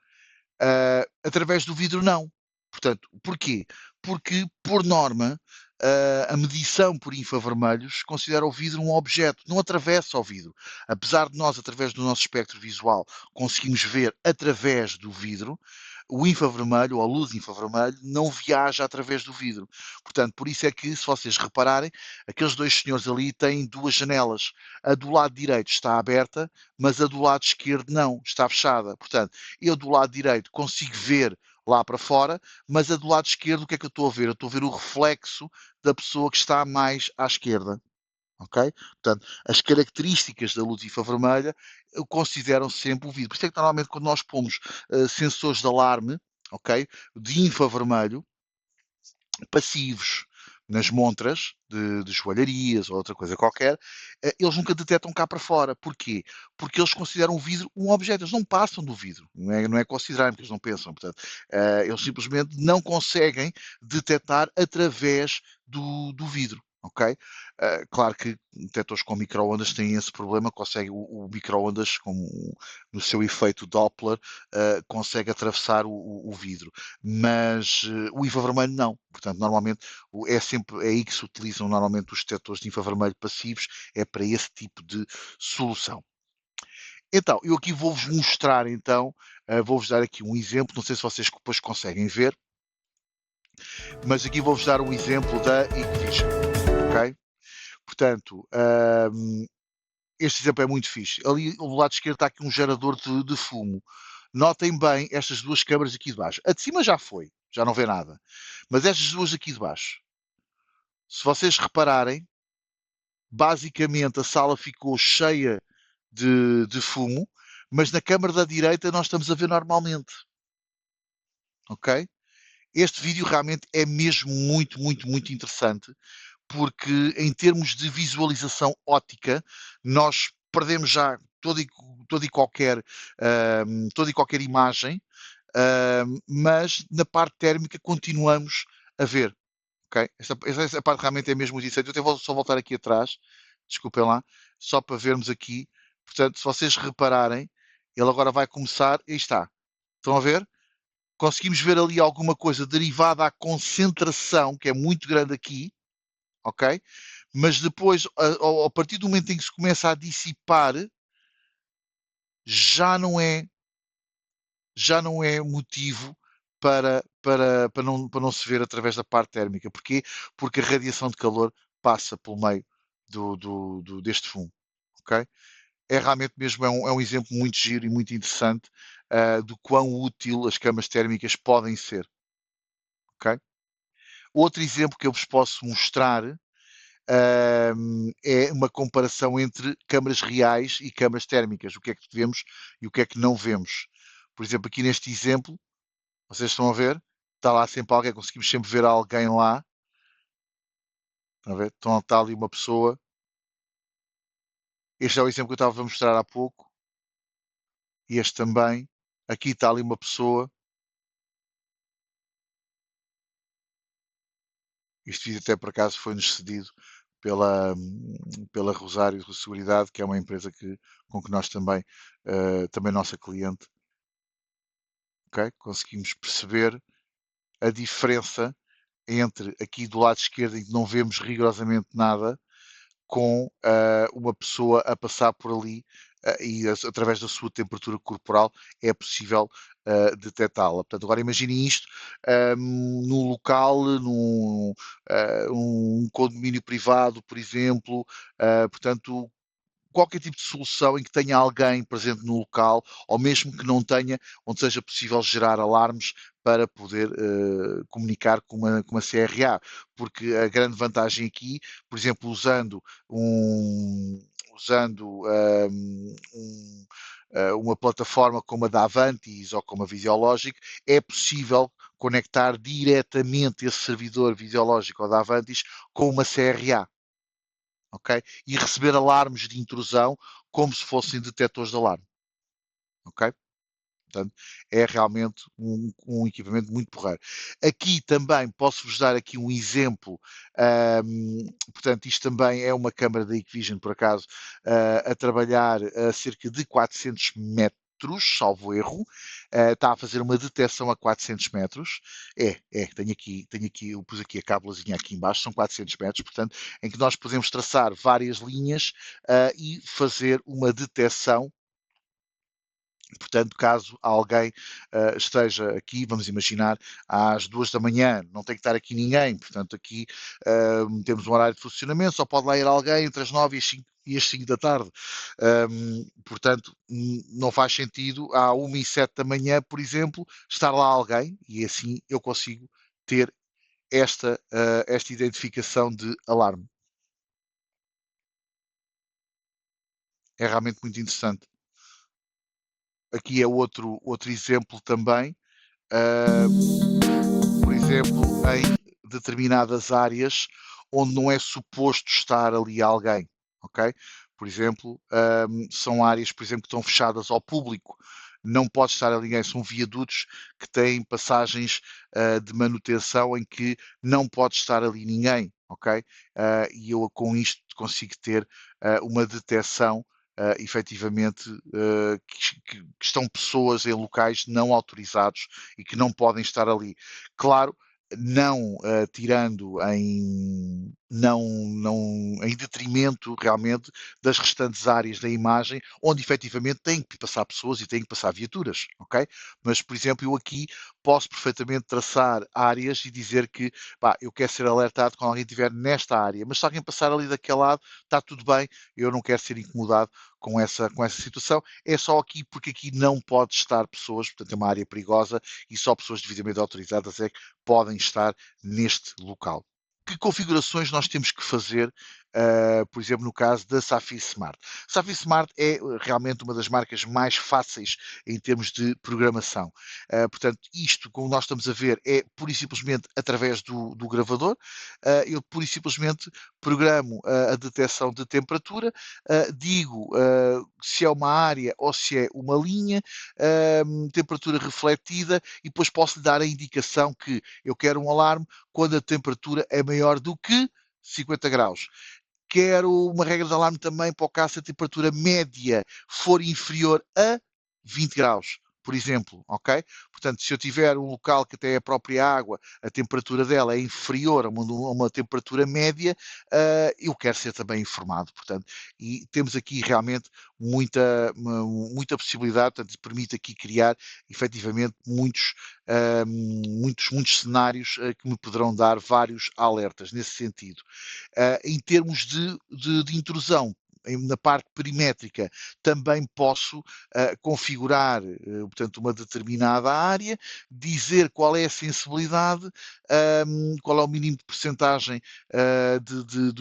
Através do vidro, não. Portanto, porquê? Porque, por norma, a medição por infravermelhos considera o vidro um objeto, não atravessa o vidro. Apesar de nós, através do nosso espectro visual, conseguimos ver através do vidro, o infravermelho, ou a luz infravermelho, não viaja através do vidro. Portanto, por isso é que, se vocês repararem, aqueles dois senhores ali têm duas janelas. A do lado direito está aberta, mas a do lado esquerdo não, está fechada. Portanto, eu do lado direito consigo ver lá para fora, mas a do lado esquerdo, o que é que eu estou a ver? Eu estou a ver o reflexo da pessoa que está mais à esquerda. Ok? Portanto, as características da luz infravermelha consideram sempre o vidro. Por isso é que normalmente quando nós pomos sensores de alarme, ok, de infravermelho, passivos nas montras de joalharias ou outra coisa qualquer, eles nunca detectam cá para fora. Porquê? Porque eles consideram o vidro um objeto, eles não passam do vidro, não é considerarem, porque eles não pensam. Portanto, eles simplesmente não conseguem detectar através do vidro. Ok? Claro que detectores com micro-ondas têm esse problema, consegue o micro-ondas, no seu efeito Doppler, consegue atravessar o vidro, mas o infravermelho não. Portanto, normalmente é aí que se utilizam normalmente os detectores de infravermelho passivos, é para esse tipo de solução. Então, eu aqui vou-vos mostrar, então, vou-vos dar aqui um exemplo, não sei se vocês depois conseguem ver, mas aqui vou-vos dar um exemplo da Hikvision, ok? Portanto, este exemplo é muito fixe. Ali, do lado esquerdo, está aqui um gerador de fumo. Notem bem estas duas câmaras aqui de baixo. A de cima já foi, já não vê nada. Mas estas duas aqui de baixo, se vocês repararem, basicamente a sala ficou cheia de fumo, mas na câmara da direita nós estamos a ver normalmente. Ok? Este vídeo realmente é mesmo muito, muito, muito interessante, porque em termos de visualização óptica, nós perdemos já toda e qualquer, toda e qualquer imagem, mas na parte térmica continuamos a ver. Ok? Essa parte realmente é mesmo muito interessante. Eu até vou só voltar aqui atrás desculpem lá, só para vermos aqui. Portanto, se vocês repararem, ele agora vai começar, e aí está. Estão a ver? Conseguimos ver ali alguma coisa derivada à concentração, que é muito grande aqui, ok? Mas depois, a partir do momento em que se começa a dissipar, já não é, já não é motivo para não se ver através da parte térmica. Porquê? Porque a radiação de calor passa pelo meio deste fumo, ok? É realmente mesmo é um exemplo muito giro e muito interessante do quão útil as camas térmicas podem ser, ok? Outro exemplo que eu vos posso mostrar é uma comparação entre câmaras reais e câmaras térmicas. O que é que vemos e o que é que não vemos. Por exemplo, aqui neste exemplo, vocês estão a ver? Está lá sempre alguém, conseguimos sempre ver alguém lá. Estão a ver? Está ali uma pessoa. Este é o exemplo que eu estava a mostrar há pouco. E este também. Aqui está ali uma pessoa. Este vídeo até por acaso foi-nos cedido pela Rosário Seguridade, que é uma empresa com que nós também, também nossa cliente, ok? Conseguimos perceber a diferença entre aqui do lado esquerdo, em que não vemos rigorosamente nada, com uma pessoa a passar por ali e através da sua temperatura corporal é possível detectá-la. Portanto, agora imaginem isto num local, um condomínio privado, por exemplo, portanto, qualquer tipo de solução em que tenha alguém presente no local, ou mesmo que não tenha, onde seja possível gerar alarmes para poder comunicar com uma CRA. Porque a grande vantagem aqui, por exemplo, usando uma plataforma como a da Avantis ou como a Visiologic, é possível conectar diretamente esse servidor Visiologic ou da Avantis com uma CRA. Ok? E receber alarmes de intrusão como se fossem detectores de alarme. Ok? Portanto, é realmente um equipamento muito porreiro. Aqui também posso-vos dar aqui um exemplo. Portanto, isto também é uma câmara da Hikvision, por acaso, a trabalhar a cerca de 400 metros, salvo erro. Está a fazer uma detecção a 400 metros. Tenho aqui, eu pus aqui a cábulazinha aqui embaixo, são 400 metros, portanto, em que nós podemos traçar várias linhas e fazer uma detecção. Portanto, caso alguém esteja aqui, vamos imaginar, às 2 da manhã, não tem que estar aqui ninguém, portanto, aqui temos um horário de funcionamento, só pode lá ir alguém entre as 9 e as 5 da tarde. Portanto, não faz sentido à 1 e 7 da manhã, por exemplo, estar lá alguém e assim eu consigo ter esta identificação de alarme. É realmente muito interessante. Aqui é outro exemplo também. Por exemplo, em determinadas áreas onde não é suposto estar ali alguém, ok? Por exemplo, são áreas, por exemplo, que estão fechadas ao público, não pode estar ali ninguém, são viadutos que têm passagens de manutenção em que não pode estar ali ninguém, ok? E eu com isto consigo ter uma detecção efetivamente que estão pessoas em locais não autorizados e que não podem estar ali. Claro, não tirando não em detrimento realmente das restantes áreas da imagem, onde efetivamente têm que passar pessoas e têm que passar viaturas, ok? Mas, por exemplo, eu aqui posso perfeitamente traçar áreas e dizer que, pá, eu quero ser alertado quando alguém estiver nesta área, mas se alguém passar ali daquele lado, está tudo bem, eu não quero ser incomodado com essa situação. É só aqui porque aqui não pode estar pessoas, portanto é uma área perigosa e só pessoas devidamente autorizadas é que podem estar neste local. Que configurações nós temos que fazer, por exemplo, no caso da Safi Smart? Safi Smart é realmente uma das marcas mais fáceis em termos de programação. Portanto, isto, como nós estamos a ver, é pura e simplesmente através do gravador. Eu pura e simplesmente programo a detecção de temperatura, digo se é uma área ou se é uma linha, temperatura refletida e depois posso lhe dar a indicação que eu quero um alarme quando a temperatura é maior do que 50 graus. quero uma regra de alarme também para o caso se a temperatura média for inferior a 20 graus, por exemplo, ok? Portanto, se eu tiver um local que até a própria água, a temperatura dela é inferior a uma temperatura média, eu quero ser também informado, portanto, e temos aqui realmente muita possibilidade, portanto, permite aqui criar efetivamente muitos cenários que me poderão dar vários alertas nesse sentido. Em termos de intrusão, na parte perimétrica, também posso configurar, portanto, uma determinada área, dizer qual é a sensibilidade, qual é o mínimo de percentagem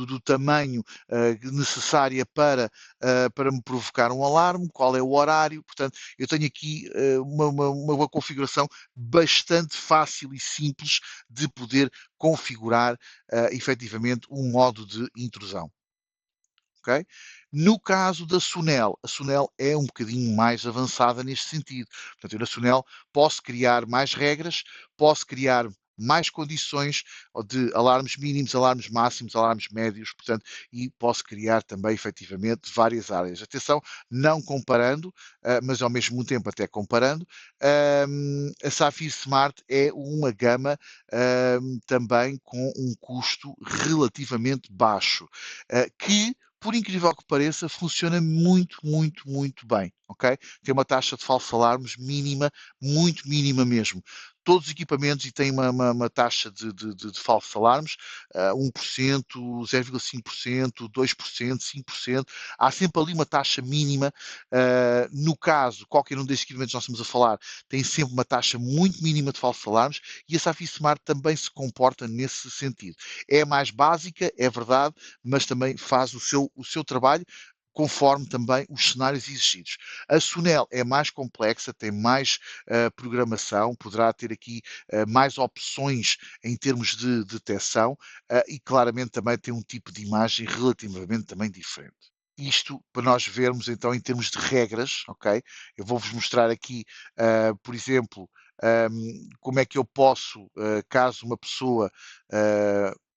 do tamanho necessária para me provocar um alarme, qual é o horário. Portanto, eu tenho aqui uma configuração bastante fácil e simples de poder configurar efetivamente um modo de intrusão. Okay? No caso da Sunel, a Sunel é um bocadinho mais avançada neste sentido. Portanto, eu na Sunel posso criar mais regras, posso criar mais condições de alarmes mínimos, alarmes máximos, alarmes médios, portanto, e posso criar também, efetivamente, várias áreas. Atenção, não comparando, mas ao mesmo tempo até comparando, a Safir Smart é uma gama também com um custo relativamente baixo, que por incrível que pareça, funciona muito, muito, muito bem, ok? Tem uma taxa de falsos alarmes mínima, muito mínima mesmo. Todos os equipamentos e têm uma taxa de falsos alarmes, 1%, 0,5%, 2%, 5%. Há sempre ali uma taxa mínima. No caso, qualquer um destes equipamentos que nós estamos a falar tem sempre uma taxa muito mínima de falsos alarmes e a Safi Smart também se comporta nesse sentido. É mais básica, é verdade, mas também faz o seu trabalho conforme também os cenários exigidos. A Sunel é mais complexa, tem mais programação, poderá ter aqui mais opções em termos de detecção e claramente também tem um tipo de imagem relativamente também diferente. Isto para nós vermos então em termos de regras, ok? Eu vou-vos mostrar aqui, por exemplo, como é que eu posso, caso uma pessoa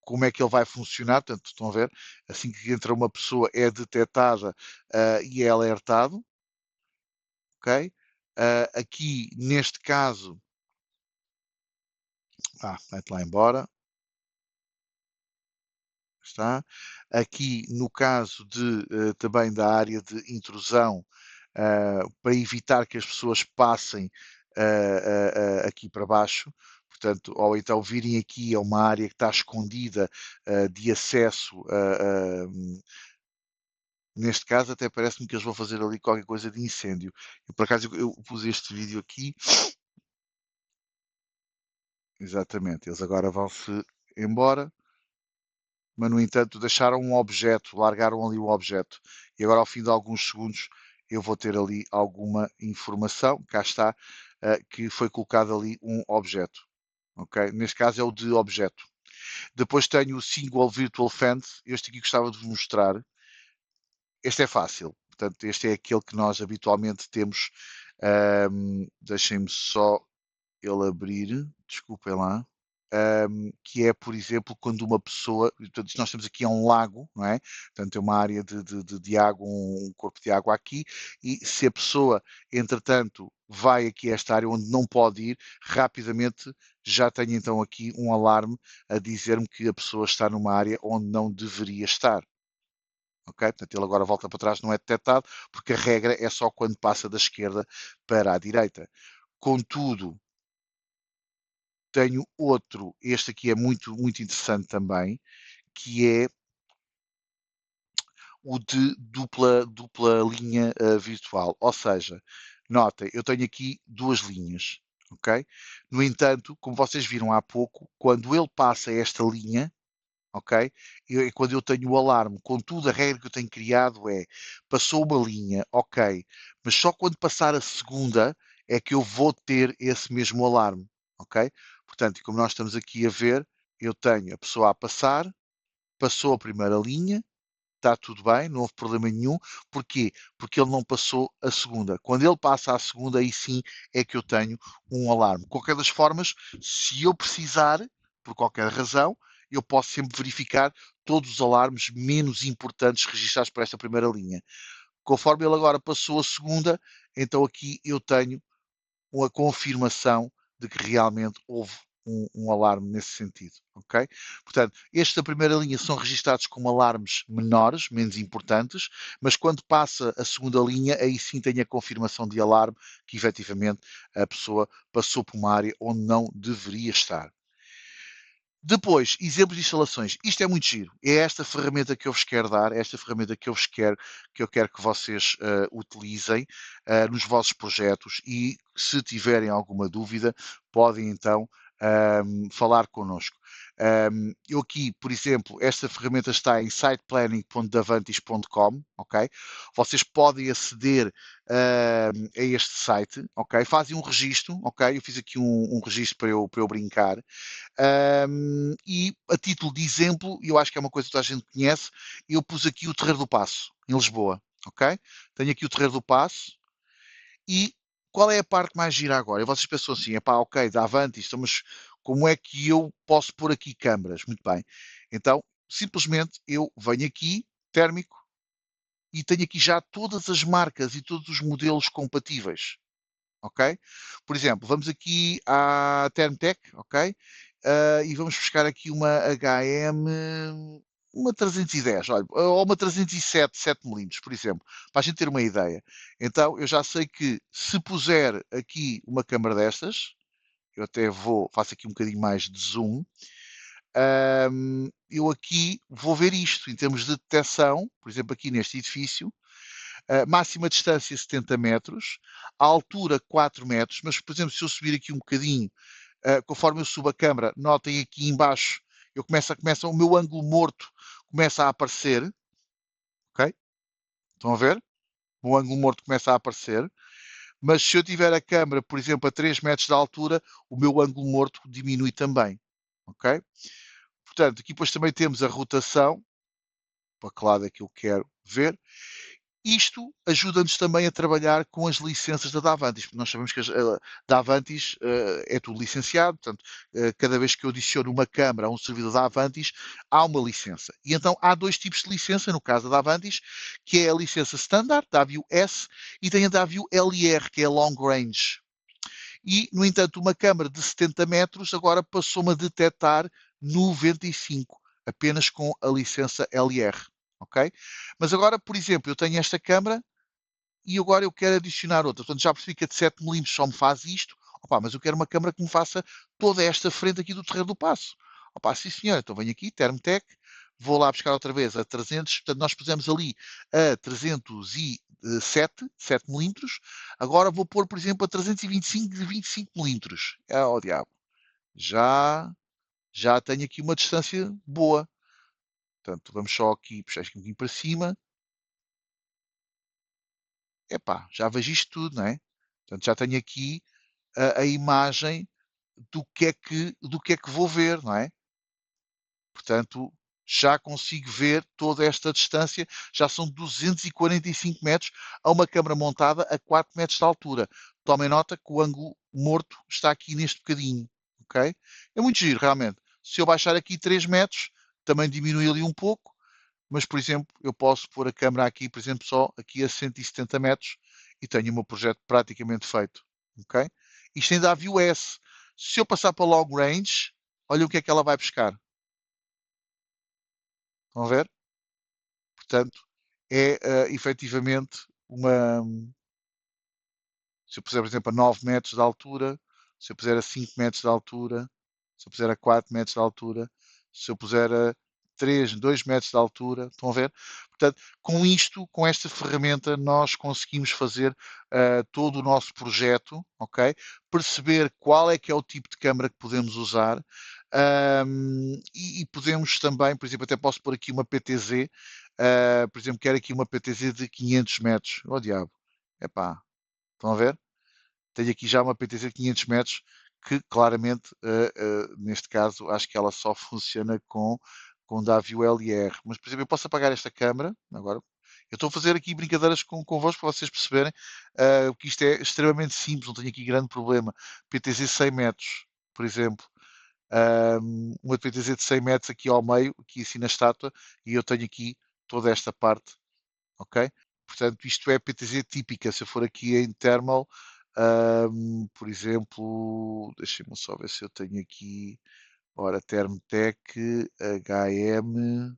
como é que ele vai funcionar, portanto, estão a ver, assim que entra uma pessoa é detectada e é alertado, ok? Aqui, neste caso, vai-te lá embora, está. Aqui, no caso também da área de intrusão, para evitar que as pessoas passem aqui para baixo, portanto, ou então virem aqui a uma área que está escondida de acesso neste caso até parece-me que eles vão fazer ali qualquer coisa de incêndio. E por acaso eu pus este vídeo aqui, exatamente, eles agora vão-se embora, mas no entanto deixaram um objeto, largaram ali o objeto. E agora ao fim de alguns segundos eu vou ter ali alguma informação, cá está, que foi colocado ali um objeto. Ok? Neste caso é o de objeto. Depois tenho o Single Virtual Fence, este aqui gostava de vos mostrar. Este é fácil, portanto, este é aquele que nós habitualmente temos. Deixem-me só ele abrir, desculpem lá. Que é, por exemplo, quando uma pessoa, portanto, nós temos aqui um lago, não é? Portanto, é uma área de água, um corpo de água aqui, e se a pessoa, entretanto, vai aqui a esta área onde não pode ir, rapidamente já tenho então aqui um alarme a dizer-me que a pessoa está numa área onde não deveria estar. Ok? Portanto, ele agora volta para trás, não é detectado, porque a regra é só quando passa da esquerda para a direita. Contudo, tenho outro, este aqui é muito, muito interessante também, que é o de dupla linha virtual. Ou seja, notem, eu tenho aqui duas linhas, ok? No entanto, como vocês viram há pouco, quando ele passa esta linha, ok? E quando eu tenho o alarme, contudo, a regra que eu tenho criado é, passou uma linha, ok, mas só quando passar a segunda é que eu vou ter esse mesmo alarme, ok? Portanto, como nós estamos aqui a ver, eu tenho a pessoa a passar, passou a primeira linha, está tudo bem, não houve problema nenhum. Porquê? Porque ele não passou a segunda. Quando ele passa a segunda, aí sim é que eu tenho um alarme. De qualquer das formas, se eu precisar, por qualquer razão, eu posso sempre verificar todos os alarmes menos importantes registados por esta primeira linha. Conforme ele agora passou a segunda, então aqui eu tenho a confirmação de que realmente houve um alarme nesse sentido, ok? Portanto, estes da primeira linha são registados como alarmes menores, menos importantes, mas quando passa a segunda linha, aí sim tem a confirmação de alarme que efetivamente a pessoa passou por uma área onde não deveria estar. Depois, exemplos de instalações. Isto é muito giro. É esta ferramenta que eu vos quero dar, é esta ferramenta que eu quero que vocês utilizem nos vossos projetos e se tiverem alguma dúvida, podem então falar connosco. Eu aqui, por exemplo, esta ferramenta está em siteplanning.davantis.com, ok? Vocês podem aceder a este site, ok? Fazem um registro, ok? Eu fiz aqui um registro para eu brincar. E a título de exemplo, eu acho que é uma coisa que toda a gente conhece, eu pus aqui o Terreiro do Paço, em Lisboa, ok? Tenho aqui o Terreiro do Paço e qual é a parte mais gira agora? E vocês pensam assim, epá, ok, dá avante isto, mas como é que eu posso pôr aqui câmaras? Muito bem. Então, simplesmente eu venho aqui, térmico, e tenho aqui já todas as marcas e todos os modelos compatíveis, ok? Por exemplo, vamos aqui à Termtec, ok? E vamos buscar aqui uma HM, uma 310, olha, ou uma 307, 7 mm, por exemplo, para a gente ter uma ideia. Então, eu já sei que se puser aqui uma câmara destas, eu até faço aqui um bocadinho mais de zoom, eu aqui vou ver isto em termos de detecção, por exemplo, aqui neste edifício, máxima distância 70 metros, a altura 4 metros, mas, por exemplo, se eu subir aqui um bocadinho, conforme eu subo a câmara, notem aqui embaixo, o meu ângulo morto começa a aparecer, ok? Estão a ver? O ângulo morto começa a aparecer, mas se eu tiver a câmara, por exemplo, a 3 metros de altura, o meu ângulo morto diminui também, ok? Portanto, aqui depois também temos a rotação, para que lado é que eu quero ver. Isto ajuda-nos também a trabalhar com as licenças da Davantis, porque nós sabemos que a Davantis é tudo licenciado, portanto, cada vez que eu adiciono uma câmara a um servidor da Avantis, há uma licença. E então há dois tipos de licença, no caso da Avantis, que é a licença Standard, da AVIO-S, e tem a da AVIO-LR, que é a Long Range. E, no entanto, uma câmara de 70 metros agora passou-me a detectar 95, apenas com a licença LR, ok? Mas agora, por exemplo, eu tenho esta câmara e agora eu quero adicionar outra. Portanto, já percebi que a de 7 mm só me faz isto. Opa, mas eu quero uma câmara que me faça toda esta frente aqui do Terreiro do Paço. Opa, sim senhor, então venho aqui, Termtec, vou lá buscar outra vez a 300, portanto nós pusemos ali a 307, 7 mm, agora vou pôr, por exemplo, a 325 de 25 milímetros. É, ó diabo, já, já tenho aqui uma distância boa. Portanto, vamos só aqui puxar isto um bocadinho para cima. Epá, já vejo isto tudo, não é? Portanto, já tenho aqui a imagem do que é que vou ver, não é? Portanto, já consigo ver toda esta distância, já são 245 metros a uma câmara montada a 4 metros de altura. Tomem nota que o ângulo morto está aqui neste bocadinho, ok? É muito giro, realmente. Se eu baixar aqui 3 metros, também diminui ali um pouco, mas, por exemplo, eu posso pôr a câmera aqui, por exemplo, só aqui a 170 metros e tenho o meu projeto praticamente feito, ok? Isto ainda há view S. Se eu passar para long range, olha o que é que ela vai buscar. Estão a ver? Portanto, é efetivamente uma. Se eu puser, por exemplo, a 9 metros de altura, se eu puser a 5 metros de altura, se eu puser a 4 metros de altura, se eu puser a 3, 2 metros de altura, estão a ver? Portanto, com isto, com esta ferramenta, nós conseguimos fazer todo o nosso projeto, ok? Perceber qual é que é o tipo de câmara que podemos usar e podemos também, por exemplo, até posso pôr aqui uma PTZ, por exemplo, quero aqui uma PTZ de 500 metros. Oh diabo, epá, estão a ver? Tenho aqui já uma PTZ de 500 metros que claramente, neste caso, acho que ela só funciona com Davio LR. Mas, por exemplo, eu posso apagar esta câmara agora. Eu estou a fazer aqui brincadeiras convosco para vocês perceberem que isto é extremamente simples, não tenho aqui grande problema. PTZ 100 metros, por exemplo. uma de PTZ de 100 metros aqui ao meio, aqui assim na estátua, e eu tenho aqui toda esta parte, ok? Portanto, isto é PTZ típica. Se eu for aqui em thermal, por exemplo, deixem-me só ver se eu tenho aqui, ora, Thermotec, HM,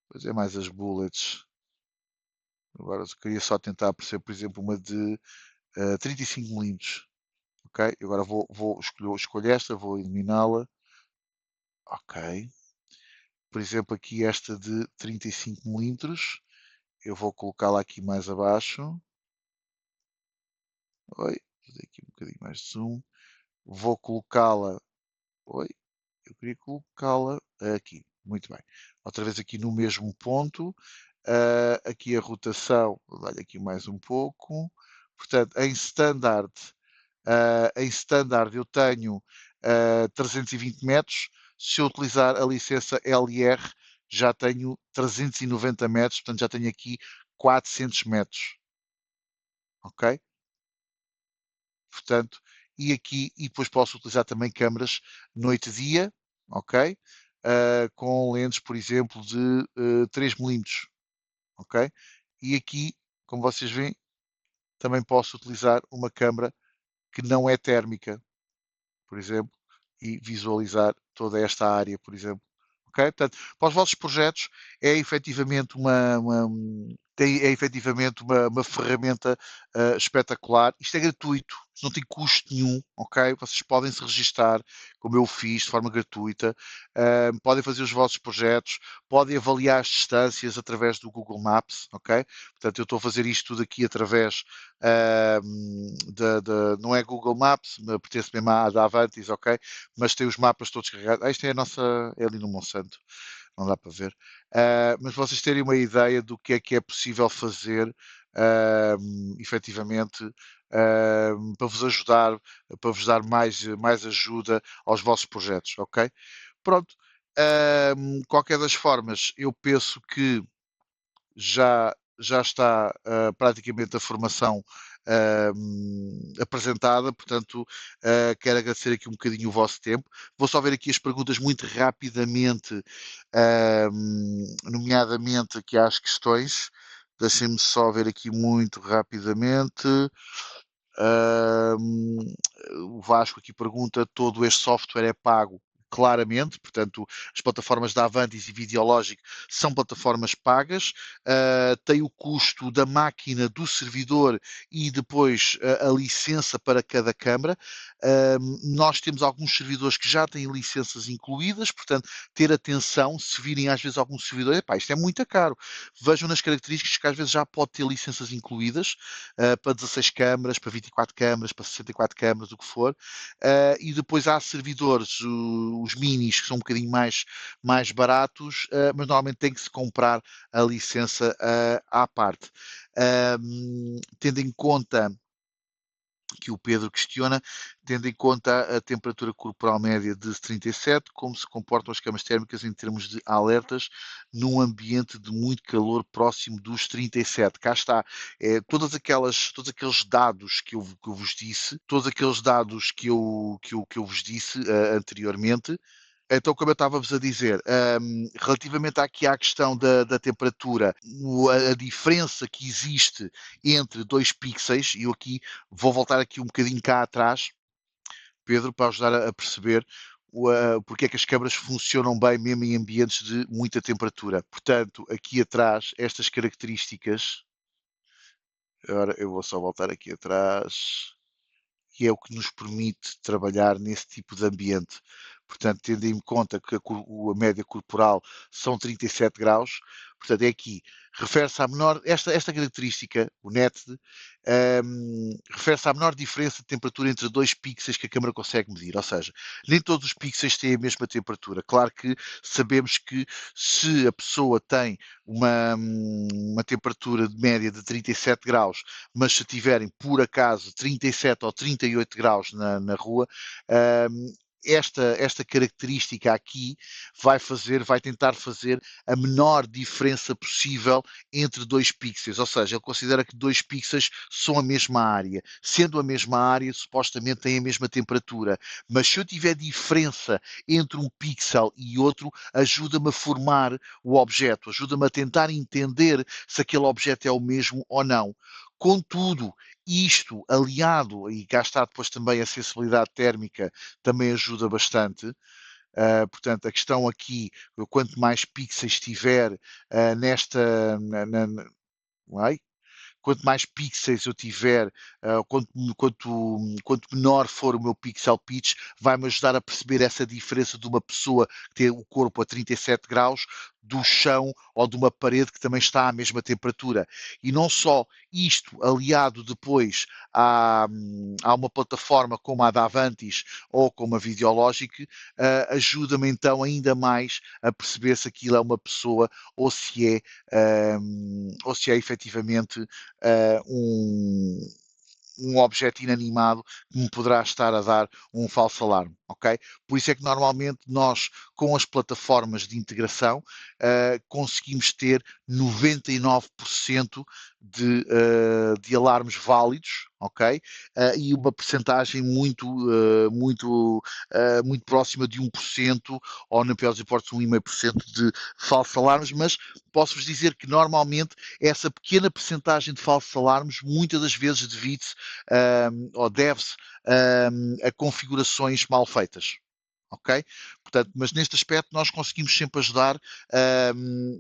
pois é mais as bullets. Agora eu queria só tentar perceber, por exemplo, uma de 35 milímetros, ok? Agora vou escolher esta, vou eliminá-la, ok? Por exemplo, aqui esta de 35 milímetros, eu vou colocá-la aqui mais abaixo. Oi, fazer aqui um bocadinho mais de zoom. Vou colocá-la. Oi, eu queria colocá-la aqui. Muito bem. Outra vez aqui no mesmo ponto. Aqui a rotação, vou dar aqui mais um pouco. Portanto, em standard eu tenho 320 metros. Se eu utilizar a licença LR, já tenho 390 metros. Portanto, já tenho aqui 400 metros. Ok? Portanto, e depois posso utilizar também câmaras noite-dia, ok? Com lentes, por exemplo, de 3 milímetros, ok? E aqui, como vocês veem, também posso utilizar uma câmara que não é térmica, por exemplo, e visualizar toda esta área, por exemplo. Ok? Portanto, para os vossos projetos é efetivamente é efetivamente uma ferramenta espetacular. Isto é gratuito, isto não tem custo nenhum, ok? Vocês podem se registar, como eu fiz, de forma gratuita, podem fazer os vossos projetos, podem avaliar as distâncias através do Google Maps, ok? Portanto, eu estou a fazer isto tudo aqui através não é Google Maps, pertence mesmo à da Avantis, ok? Mas tem os mapas todos carregados. Isto é a nossa, é ali no Monsanto, não dá para ver. Mas vocês terem uma ideia do que é possível fazer, efetivamente, para vos dar mais ajuda aos vossos projetos, ok? Pronto. Qualquer das formas, eu penso que já está praticamente a formação apresentada, portanto, quero agradecer aqui um bocadinho o vosso tempo. Vou só ver aqui as perguntas muito rapidamente, nomeadamente aqui às questões. Deixem-me só ver aqui muito rapidamente. O Vasco aqui pergunta: todo este software é pago? Claramente, portanto, as plataformas da Avantis e Videológico são plataformas pagas, tem o custo da máquina, do servidor e depois a licença para cada câmara. Nós temos alguns servidores que já têm licenças incluídas, portanto, ter atenção se virem às vezes algum servidor, epá, isto é muito caro. Vejam nas características que às vezes já pode ter licenças incluídas, para 16 câmaras, para 24 câmaras, para 64 câmaras, o que for. E depois há servidores, os minis, que são um bocadinho mais baratos, mas normalmente tem que se comprar a licença à parte. Tendo em conta que o Pedro questiona, tendo em conta a temperatura corporal média de 37, como se comportam as camas térmicas em termos de alertas num ambiente de muito calor próximo dos 37. Cá está, todos aqueles dados que eu vos disse, todos aqueles dados que eu vos disse anteriormente. Então, como eu estava-vos a dizer, relativamente aqui à questão da temperatura, a diferença que existe entre 2 pixels, e eu aqui vou voltar aqui um bocadinho cá atrás, Pedro, para ajudar a perceber porque é que as câmaras funcionam bem mesmo em ambientes de muita temperatura. Portanto, aqui atrás, estas características, agora eu vou só voltar aqui atrás, que é o que nos permite trabalhar nesse tipo de ambiente. Portanto, tendo em conta que a média corporal são 37 graus, portanto, é aqui, refere-se à menor, esta característica, o NET, refere-se à menor diferença de temperatura entre dois pixels que a câmara consegue medir, ou seja, nem todos os pixels têm a mesma temperatura. Claro que sabemos que se a pessoa tem uma temperatura de média de 37 graus, mas se tiverem por acaso 37 ou 38 graus na rua, esta característica aqui vai tentar fazer a menor diferença possível entre 2 pixels, ou seja, ele considera que 2 pixels são a mesma área. Sendo a mesma área, supostamente têm a mesma temperatura, mas se eu tiver diferença entre um pixel e outro, ajuda-me a formar o objeto, ajuda-me a tentar entender se aquele objeto é o mesmo ou não. Contudo, isto aliado, e cá está depois também a sensibilidade térmica, também ajuda bastante. Portanto, a questão aqui, quanto mais pixels tiver nesta. Ai, quanto mais pixels eu tiver, quanto menor for o meu pixel pitch, vai-me ajudar a perceber essa diferença de uma pessoa que tem o corpo a 37 graus do chão ou de uma parede que também está à mesma temperatura. E não só isto, aliado depois a uma plataforma como a da Avantis ou como a Videologic, ajuda-me então ainda mais a perceber se aquilo é uma pessoa ou se é efetivamente um objeto inanimado que me poderá estar a dar um falso alarme, ok? Por isso é que normalmente nós, com as plataformas de integração, conseguimos ter 99% de alarmes válidos, ok? E uma percentagem muito próxima de 1%, ou na pior dos hipóteses 1,5% de falsos alarmes, mas posso-vos dizer que normalmente essa pequena percentagem de falsos alarmes muitas das vezes devido-se ou deve-se a configurações mal feitas. Ok? Portanto, mas neste aspecto nós conseguimos sempre ajudar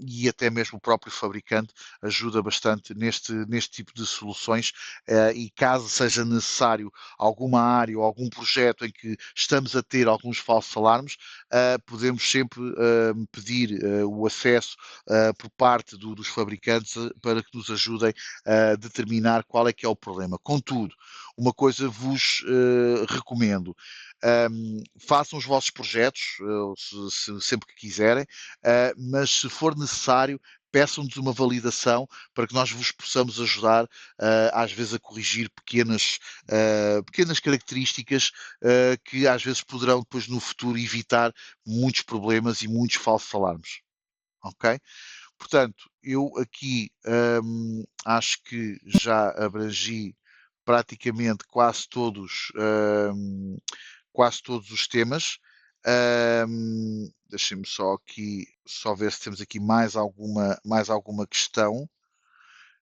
e até mesmo o próprio fabricante ajuda bastante neste tipo de soluções e caso seja necessário alguma área ou algum projeto em que estamos a ter alguns falsos alarmes, podemos sempre pedir o acesso por parte dos fabricantes para que nos ajudem a determinar qual é que é o problema. Contudo, uma coisa vos recomendo, façam os vossos projetos, sempre que quiserem, mas se for necessário, peçam-nos uma validação para que nós vos possamos ajudar, às vezes, a corrigir pequenas características que às vezes poderão depois no futuro evitar muitos problemas e muitos falsos alarmes. Ok? Portanto, eu aqui acho que já abrangi praticamente quase todos os temas. Deixem-me só aqui, só ver se temos aqui mais alguma questão.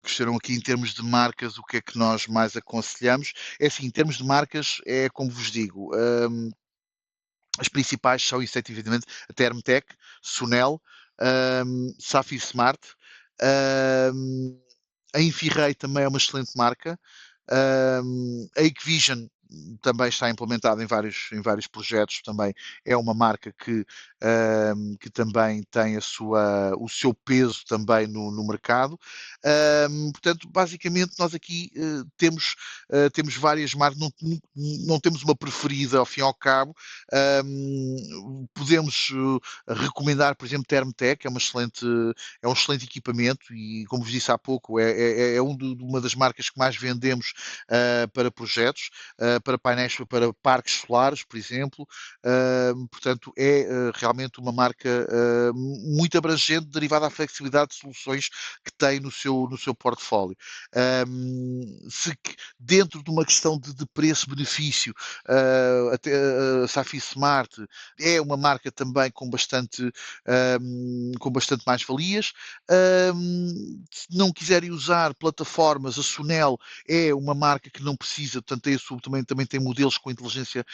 Gostaram aqui em termos de marcas, o que é que nós mais aconselhamos? É assim, em termos de marcas, é como vos digo, as principais são efetivamente a Thermotec, Sunel, Safi Smart, um, a Infirrei também é uma excelente marca. A Equivision também está implementada em vários projetos, também é uma marca que também tem o seu peso também no mercado. Portanto, basicamente, nós aqui temos várias marcas, não temos uma preferida ao fim e ao cabo. Podemos recomendar, por exemplo, Thermotec, é um excelente equipamento e, como vos disse há pouco, é uma das marcas que mais vendemos para projetos, para painéis, para parques solares, por exemplo. Portanto, é realmente uma marca muito abrangente, derivada à flexibilidade de soluções que tem no seu portfólio. Se dentro de uma questão de preço-benefício, até a Safi Smart é uma marca também com bastante mais-valias. Se não quiserem usar plataformas, a Sunel é uma marca que não precisa, portanto, também tem modelos com inteligência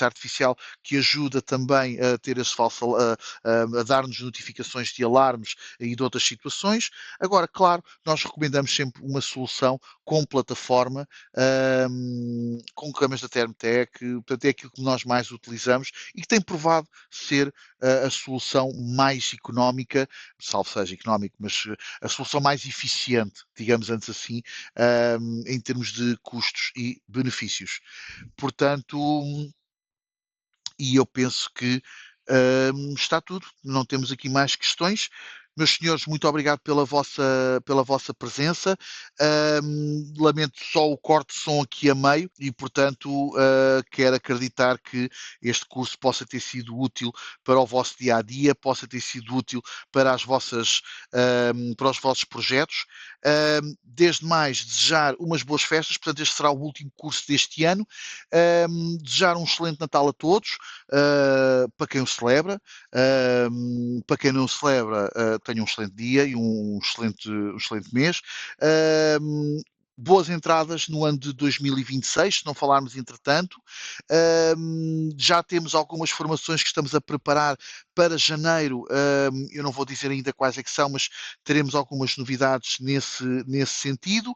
artificial que ajuda também a ter esse falso, a dar-nos notificações de alarmes e de outras situações. Agora, claro, nós recomendamos sempre uma solução com plataforma, com câmaras da Thermotec, portanto, é aquilo que nós mais utilizamos e que tem provado ser a solução mais económica, salvo seja económico, mas a solução mais eficiente, digamos antes assim, em termos de custos e benefícios. Portanto, e eu penso que está tudo. Não temos aqui mais questões. Meus senhores, muito obrigado pela vossa presença. Lamento só o corte de som aqui a meio e, portanto, quero acreditar que este curso possa ter sido útil para o vosso dia a dia, possa ter sido útil para para os vossos projetos. Desde mais, desejar umas boas festas, portanto, este será o último curso deste ano. Desejar um excelente Natal a todos, para quem o celebra. Para quem não celebra, tenha um excelente dia e um excelente mês. Boas entradas no ano de 2026, se não falarmos entretanto. Já temos algumas formações que estamos a preparar para janeiro. Eu não vou dizer ainda quais é que são, mas teremos algumas novidades nesse sentido.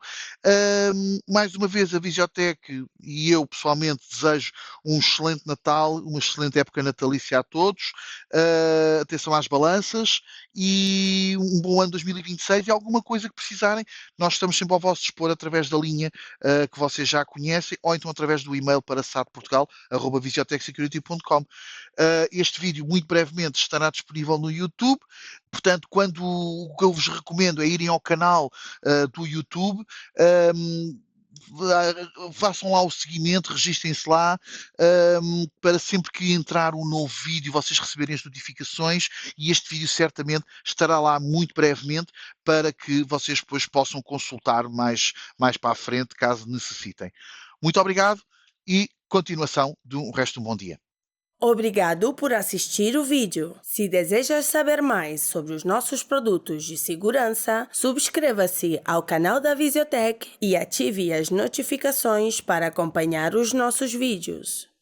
Mais uma vez, a Visiotech e eu pessoalmente desejo um excelente Natal, uma excelente época natalícia a todos. Atenção às balanças e um bom ano 2026 e alguma coisa que precisarem, nós estamos sempre ao vosso dispor através da linha que vocês já conhecem ou então através do e-mail para satportugal@visiotechsecurity.com. Este vídeo, muito brevemente, estará disponível no YouTube. Portanto, o que eu vos recomendo é irem ao canal do YouTube, façam lá o seguimento, registrem-se lá, para sempre que entrar um novo vídeo vocês receberem as notificações e este vídeo certamente estará lá muito brevemente para que vocês depois possam consultar mais para a frente, caso necessitem. Muito obrigado e continuação de um resto de um bom dia. Obrigado por assistir o vídeo. Se desejas saber mais sobre os nossos produtos de segurança, subscreva-se ao canal da Visiotech e ative as notificações para acompanhar os nossos vídeos.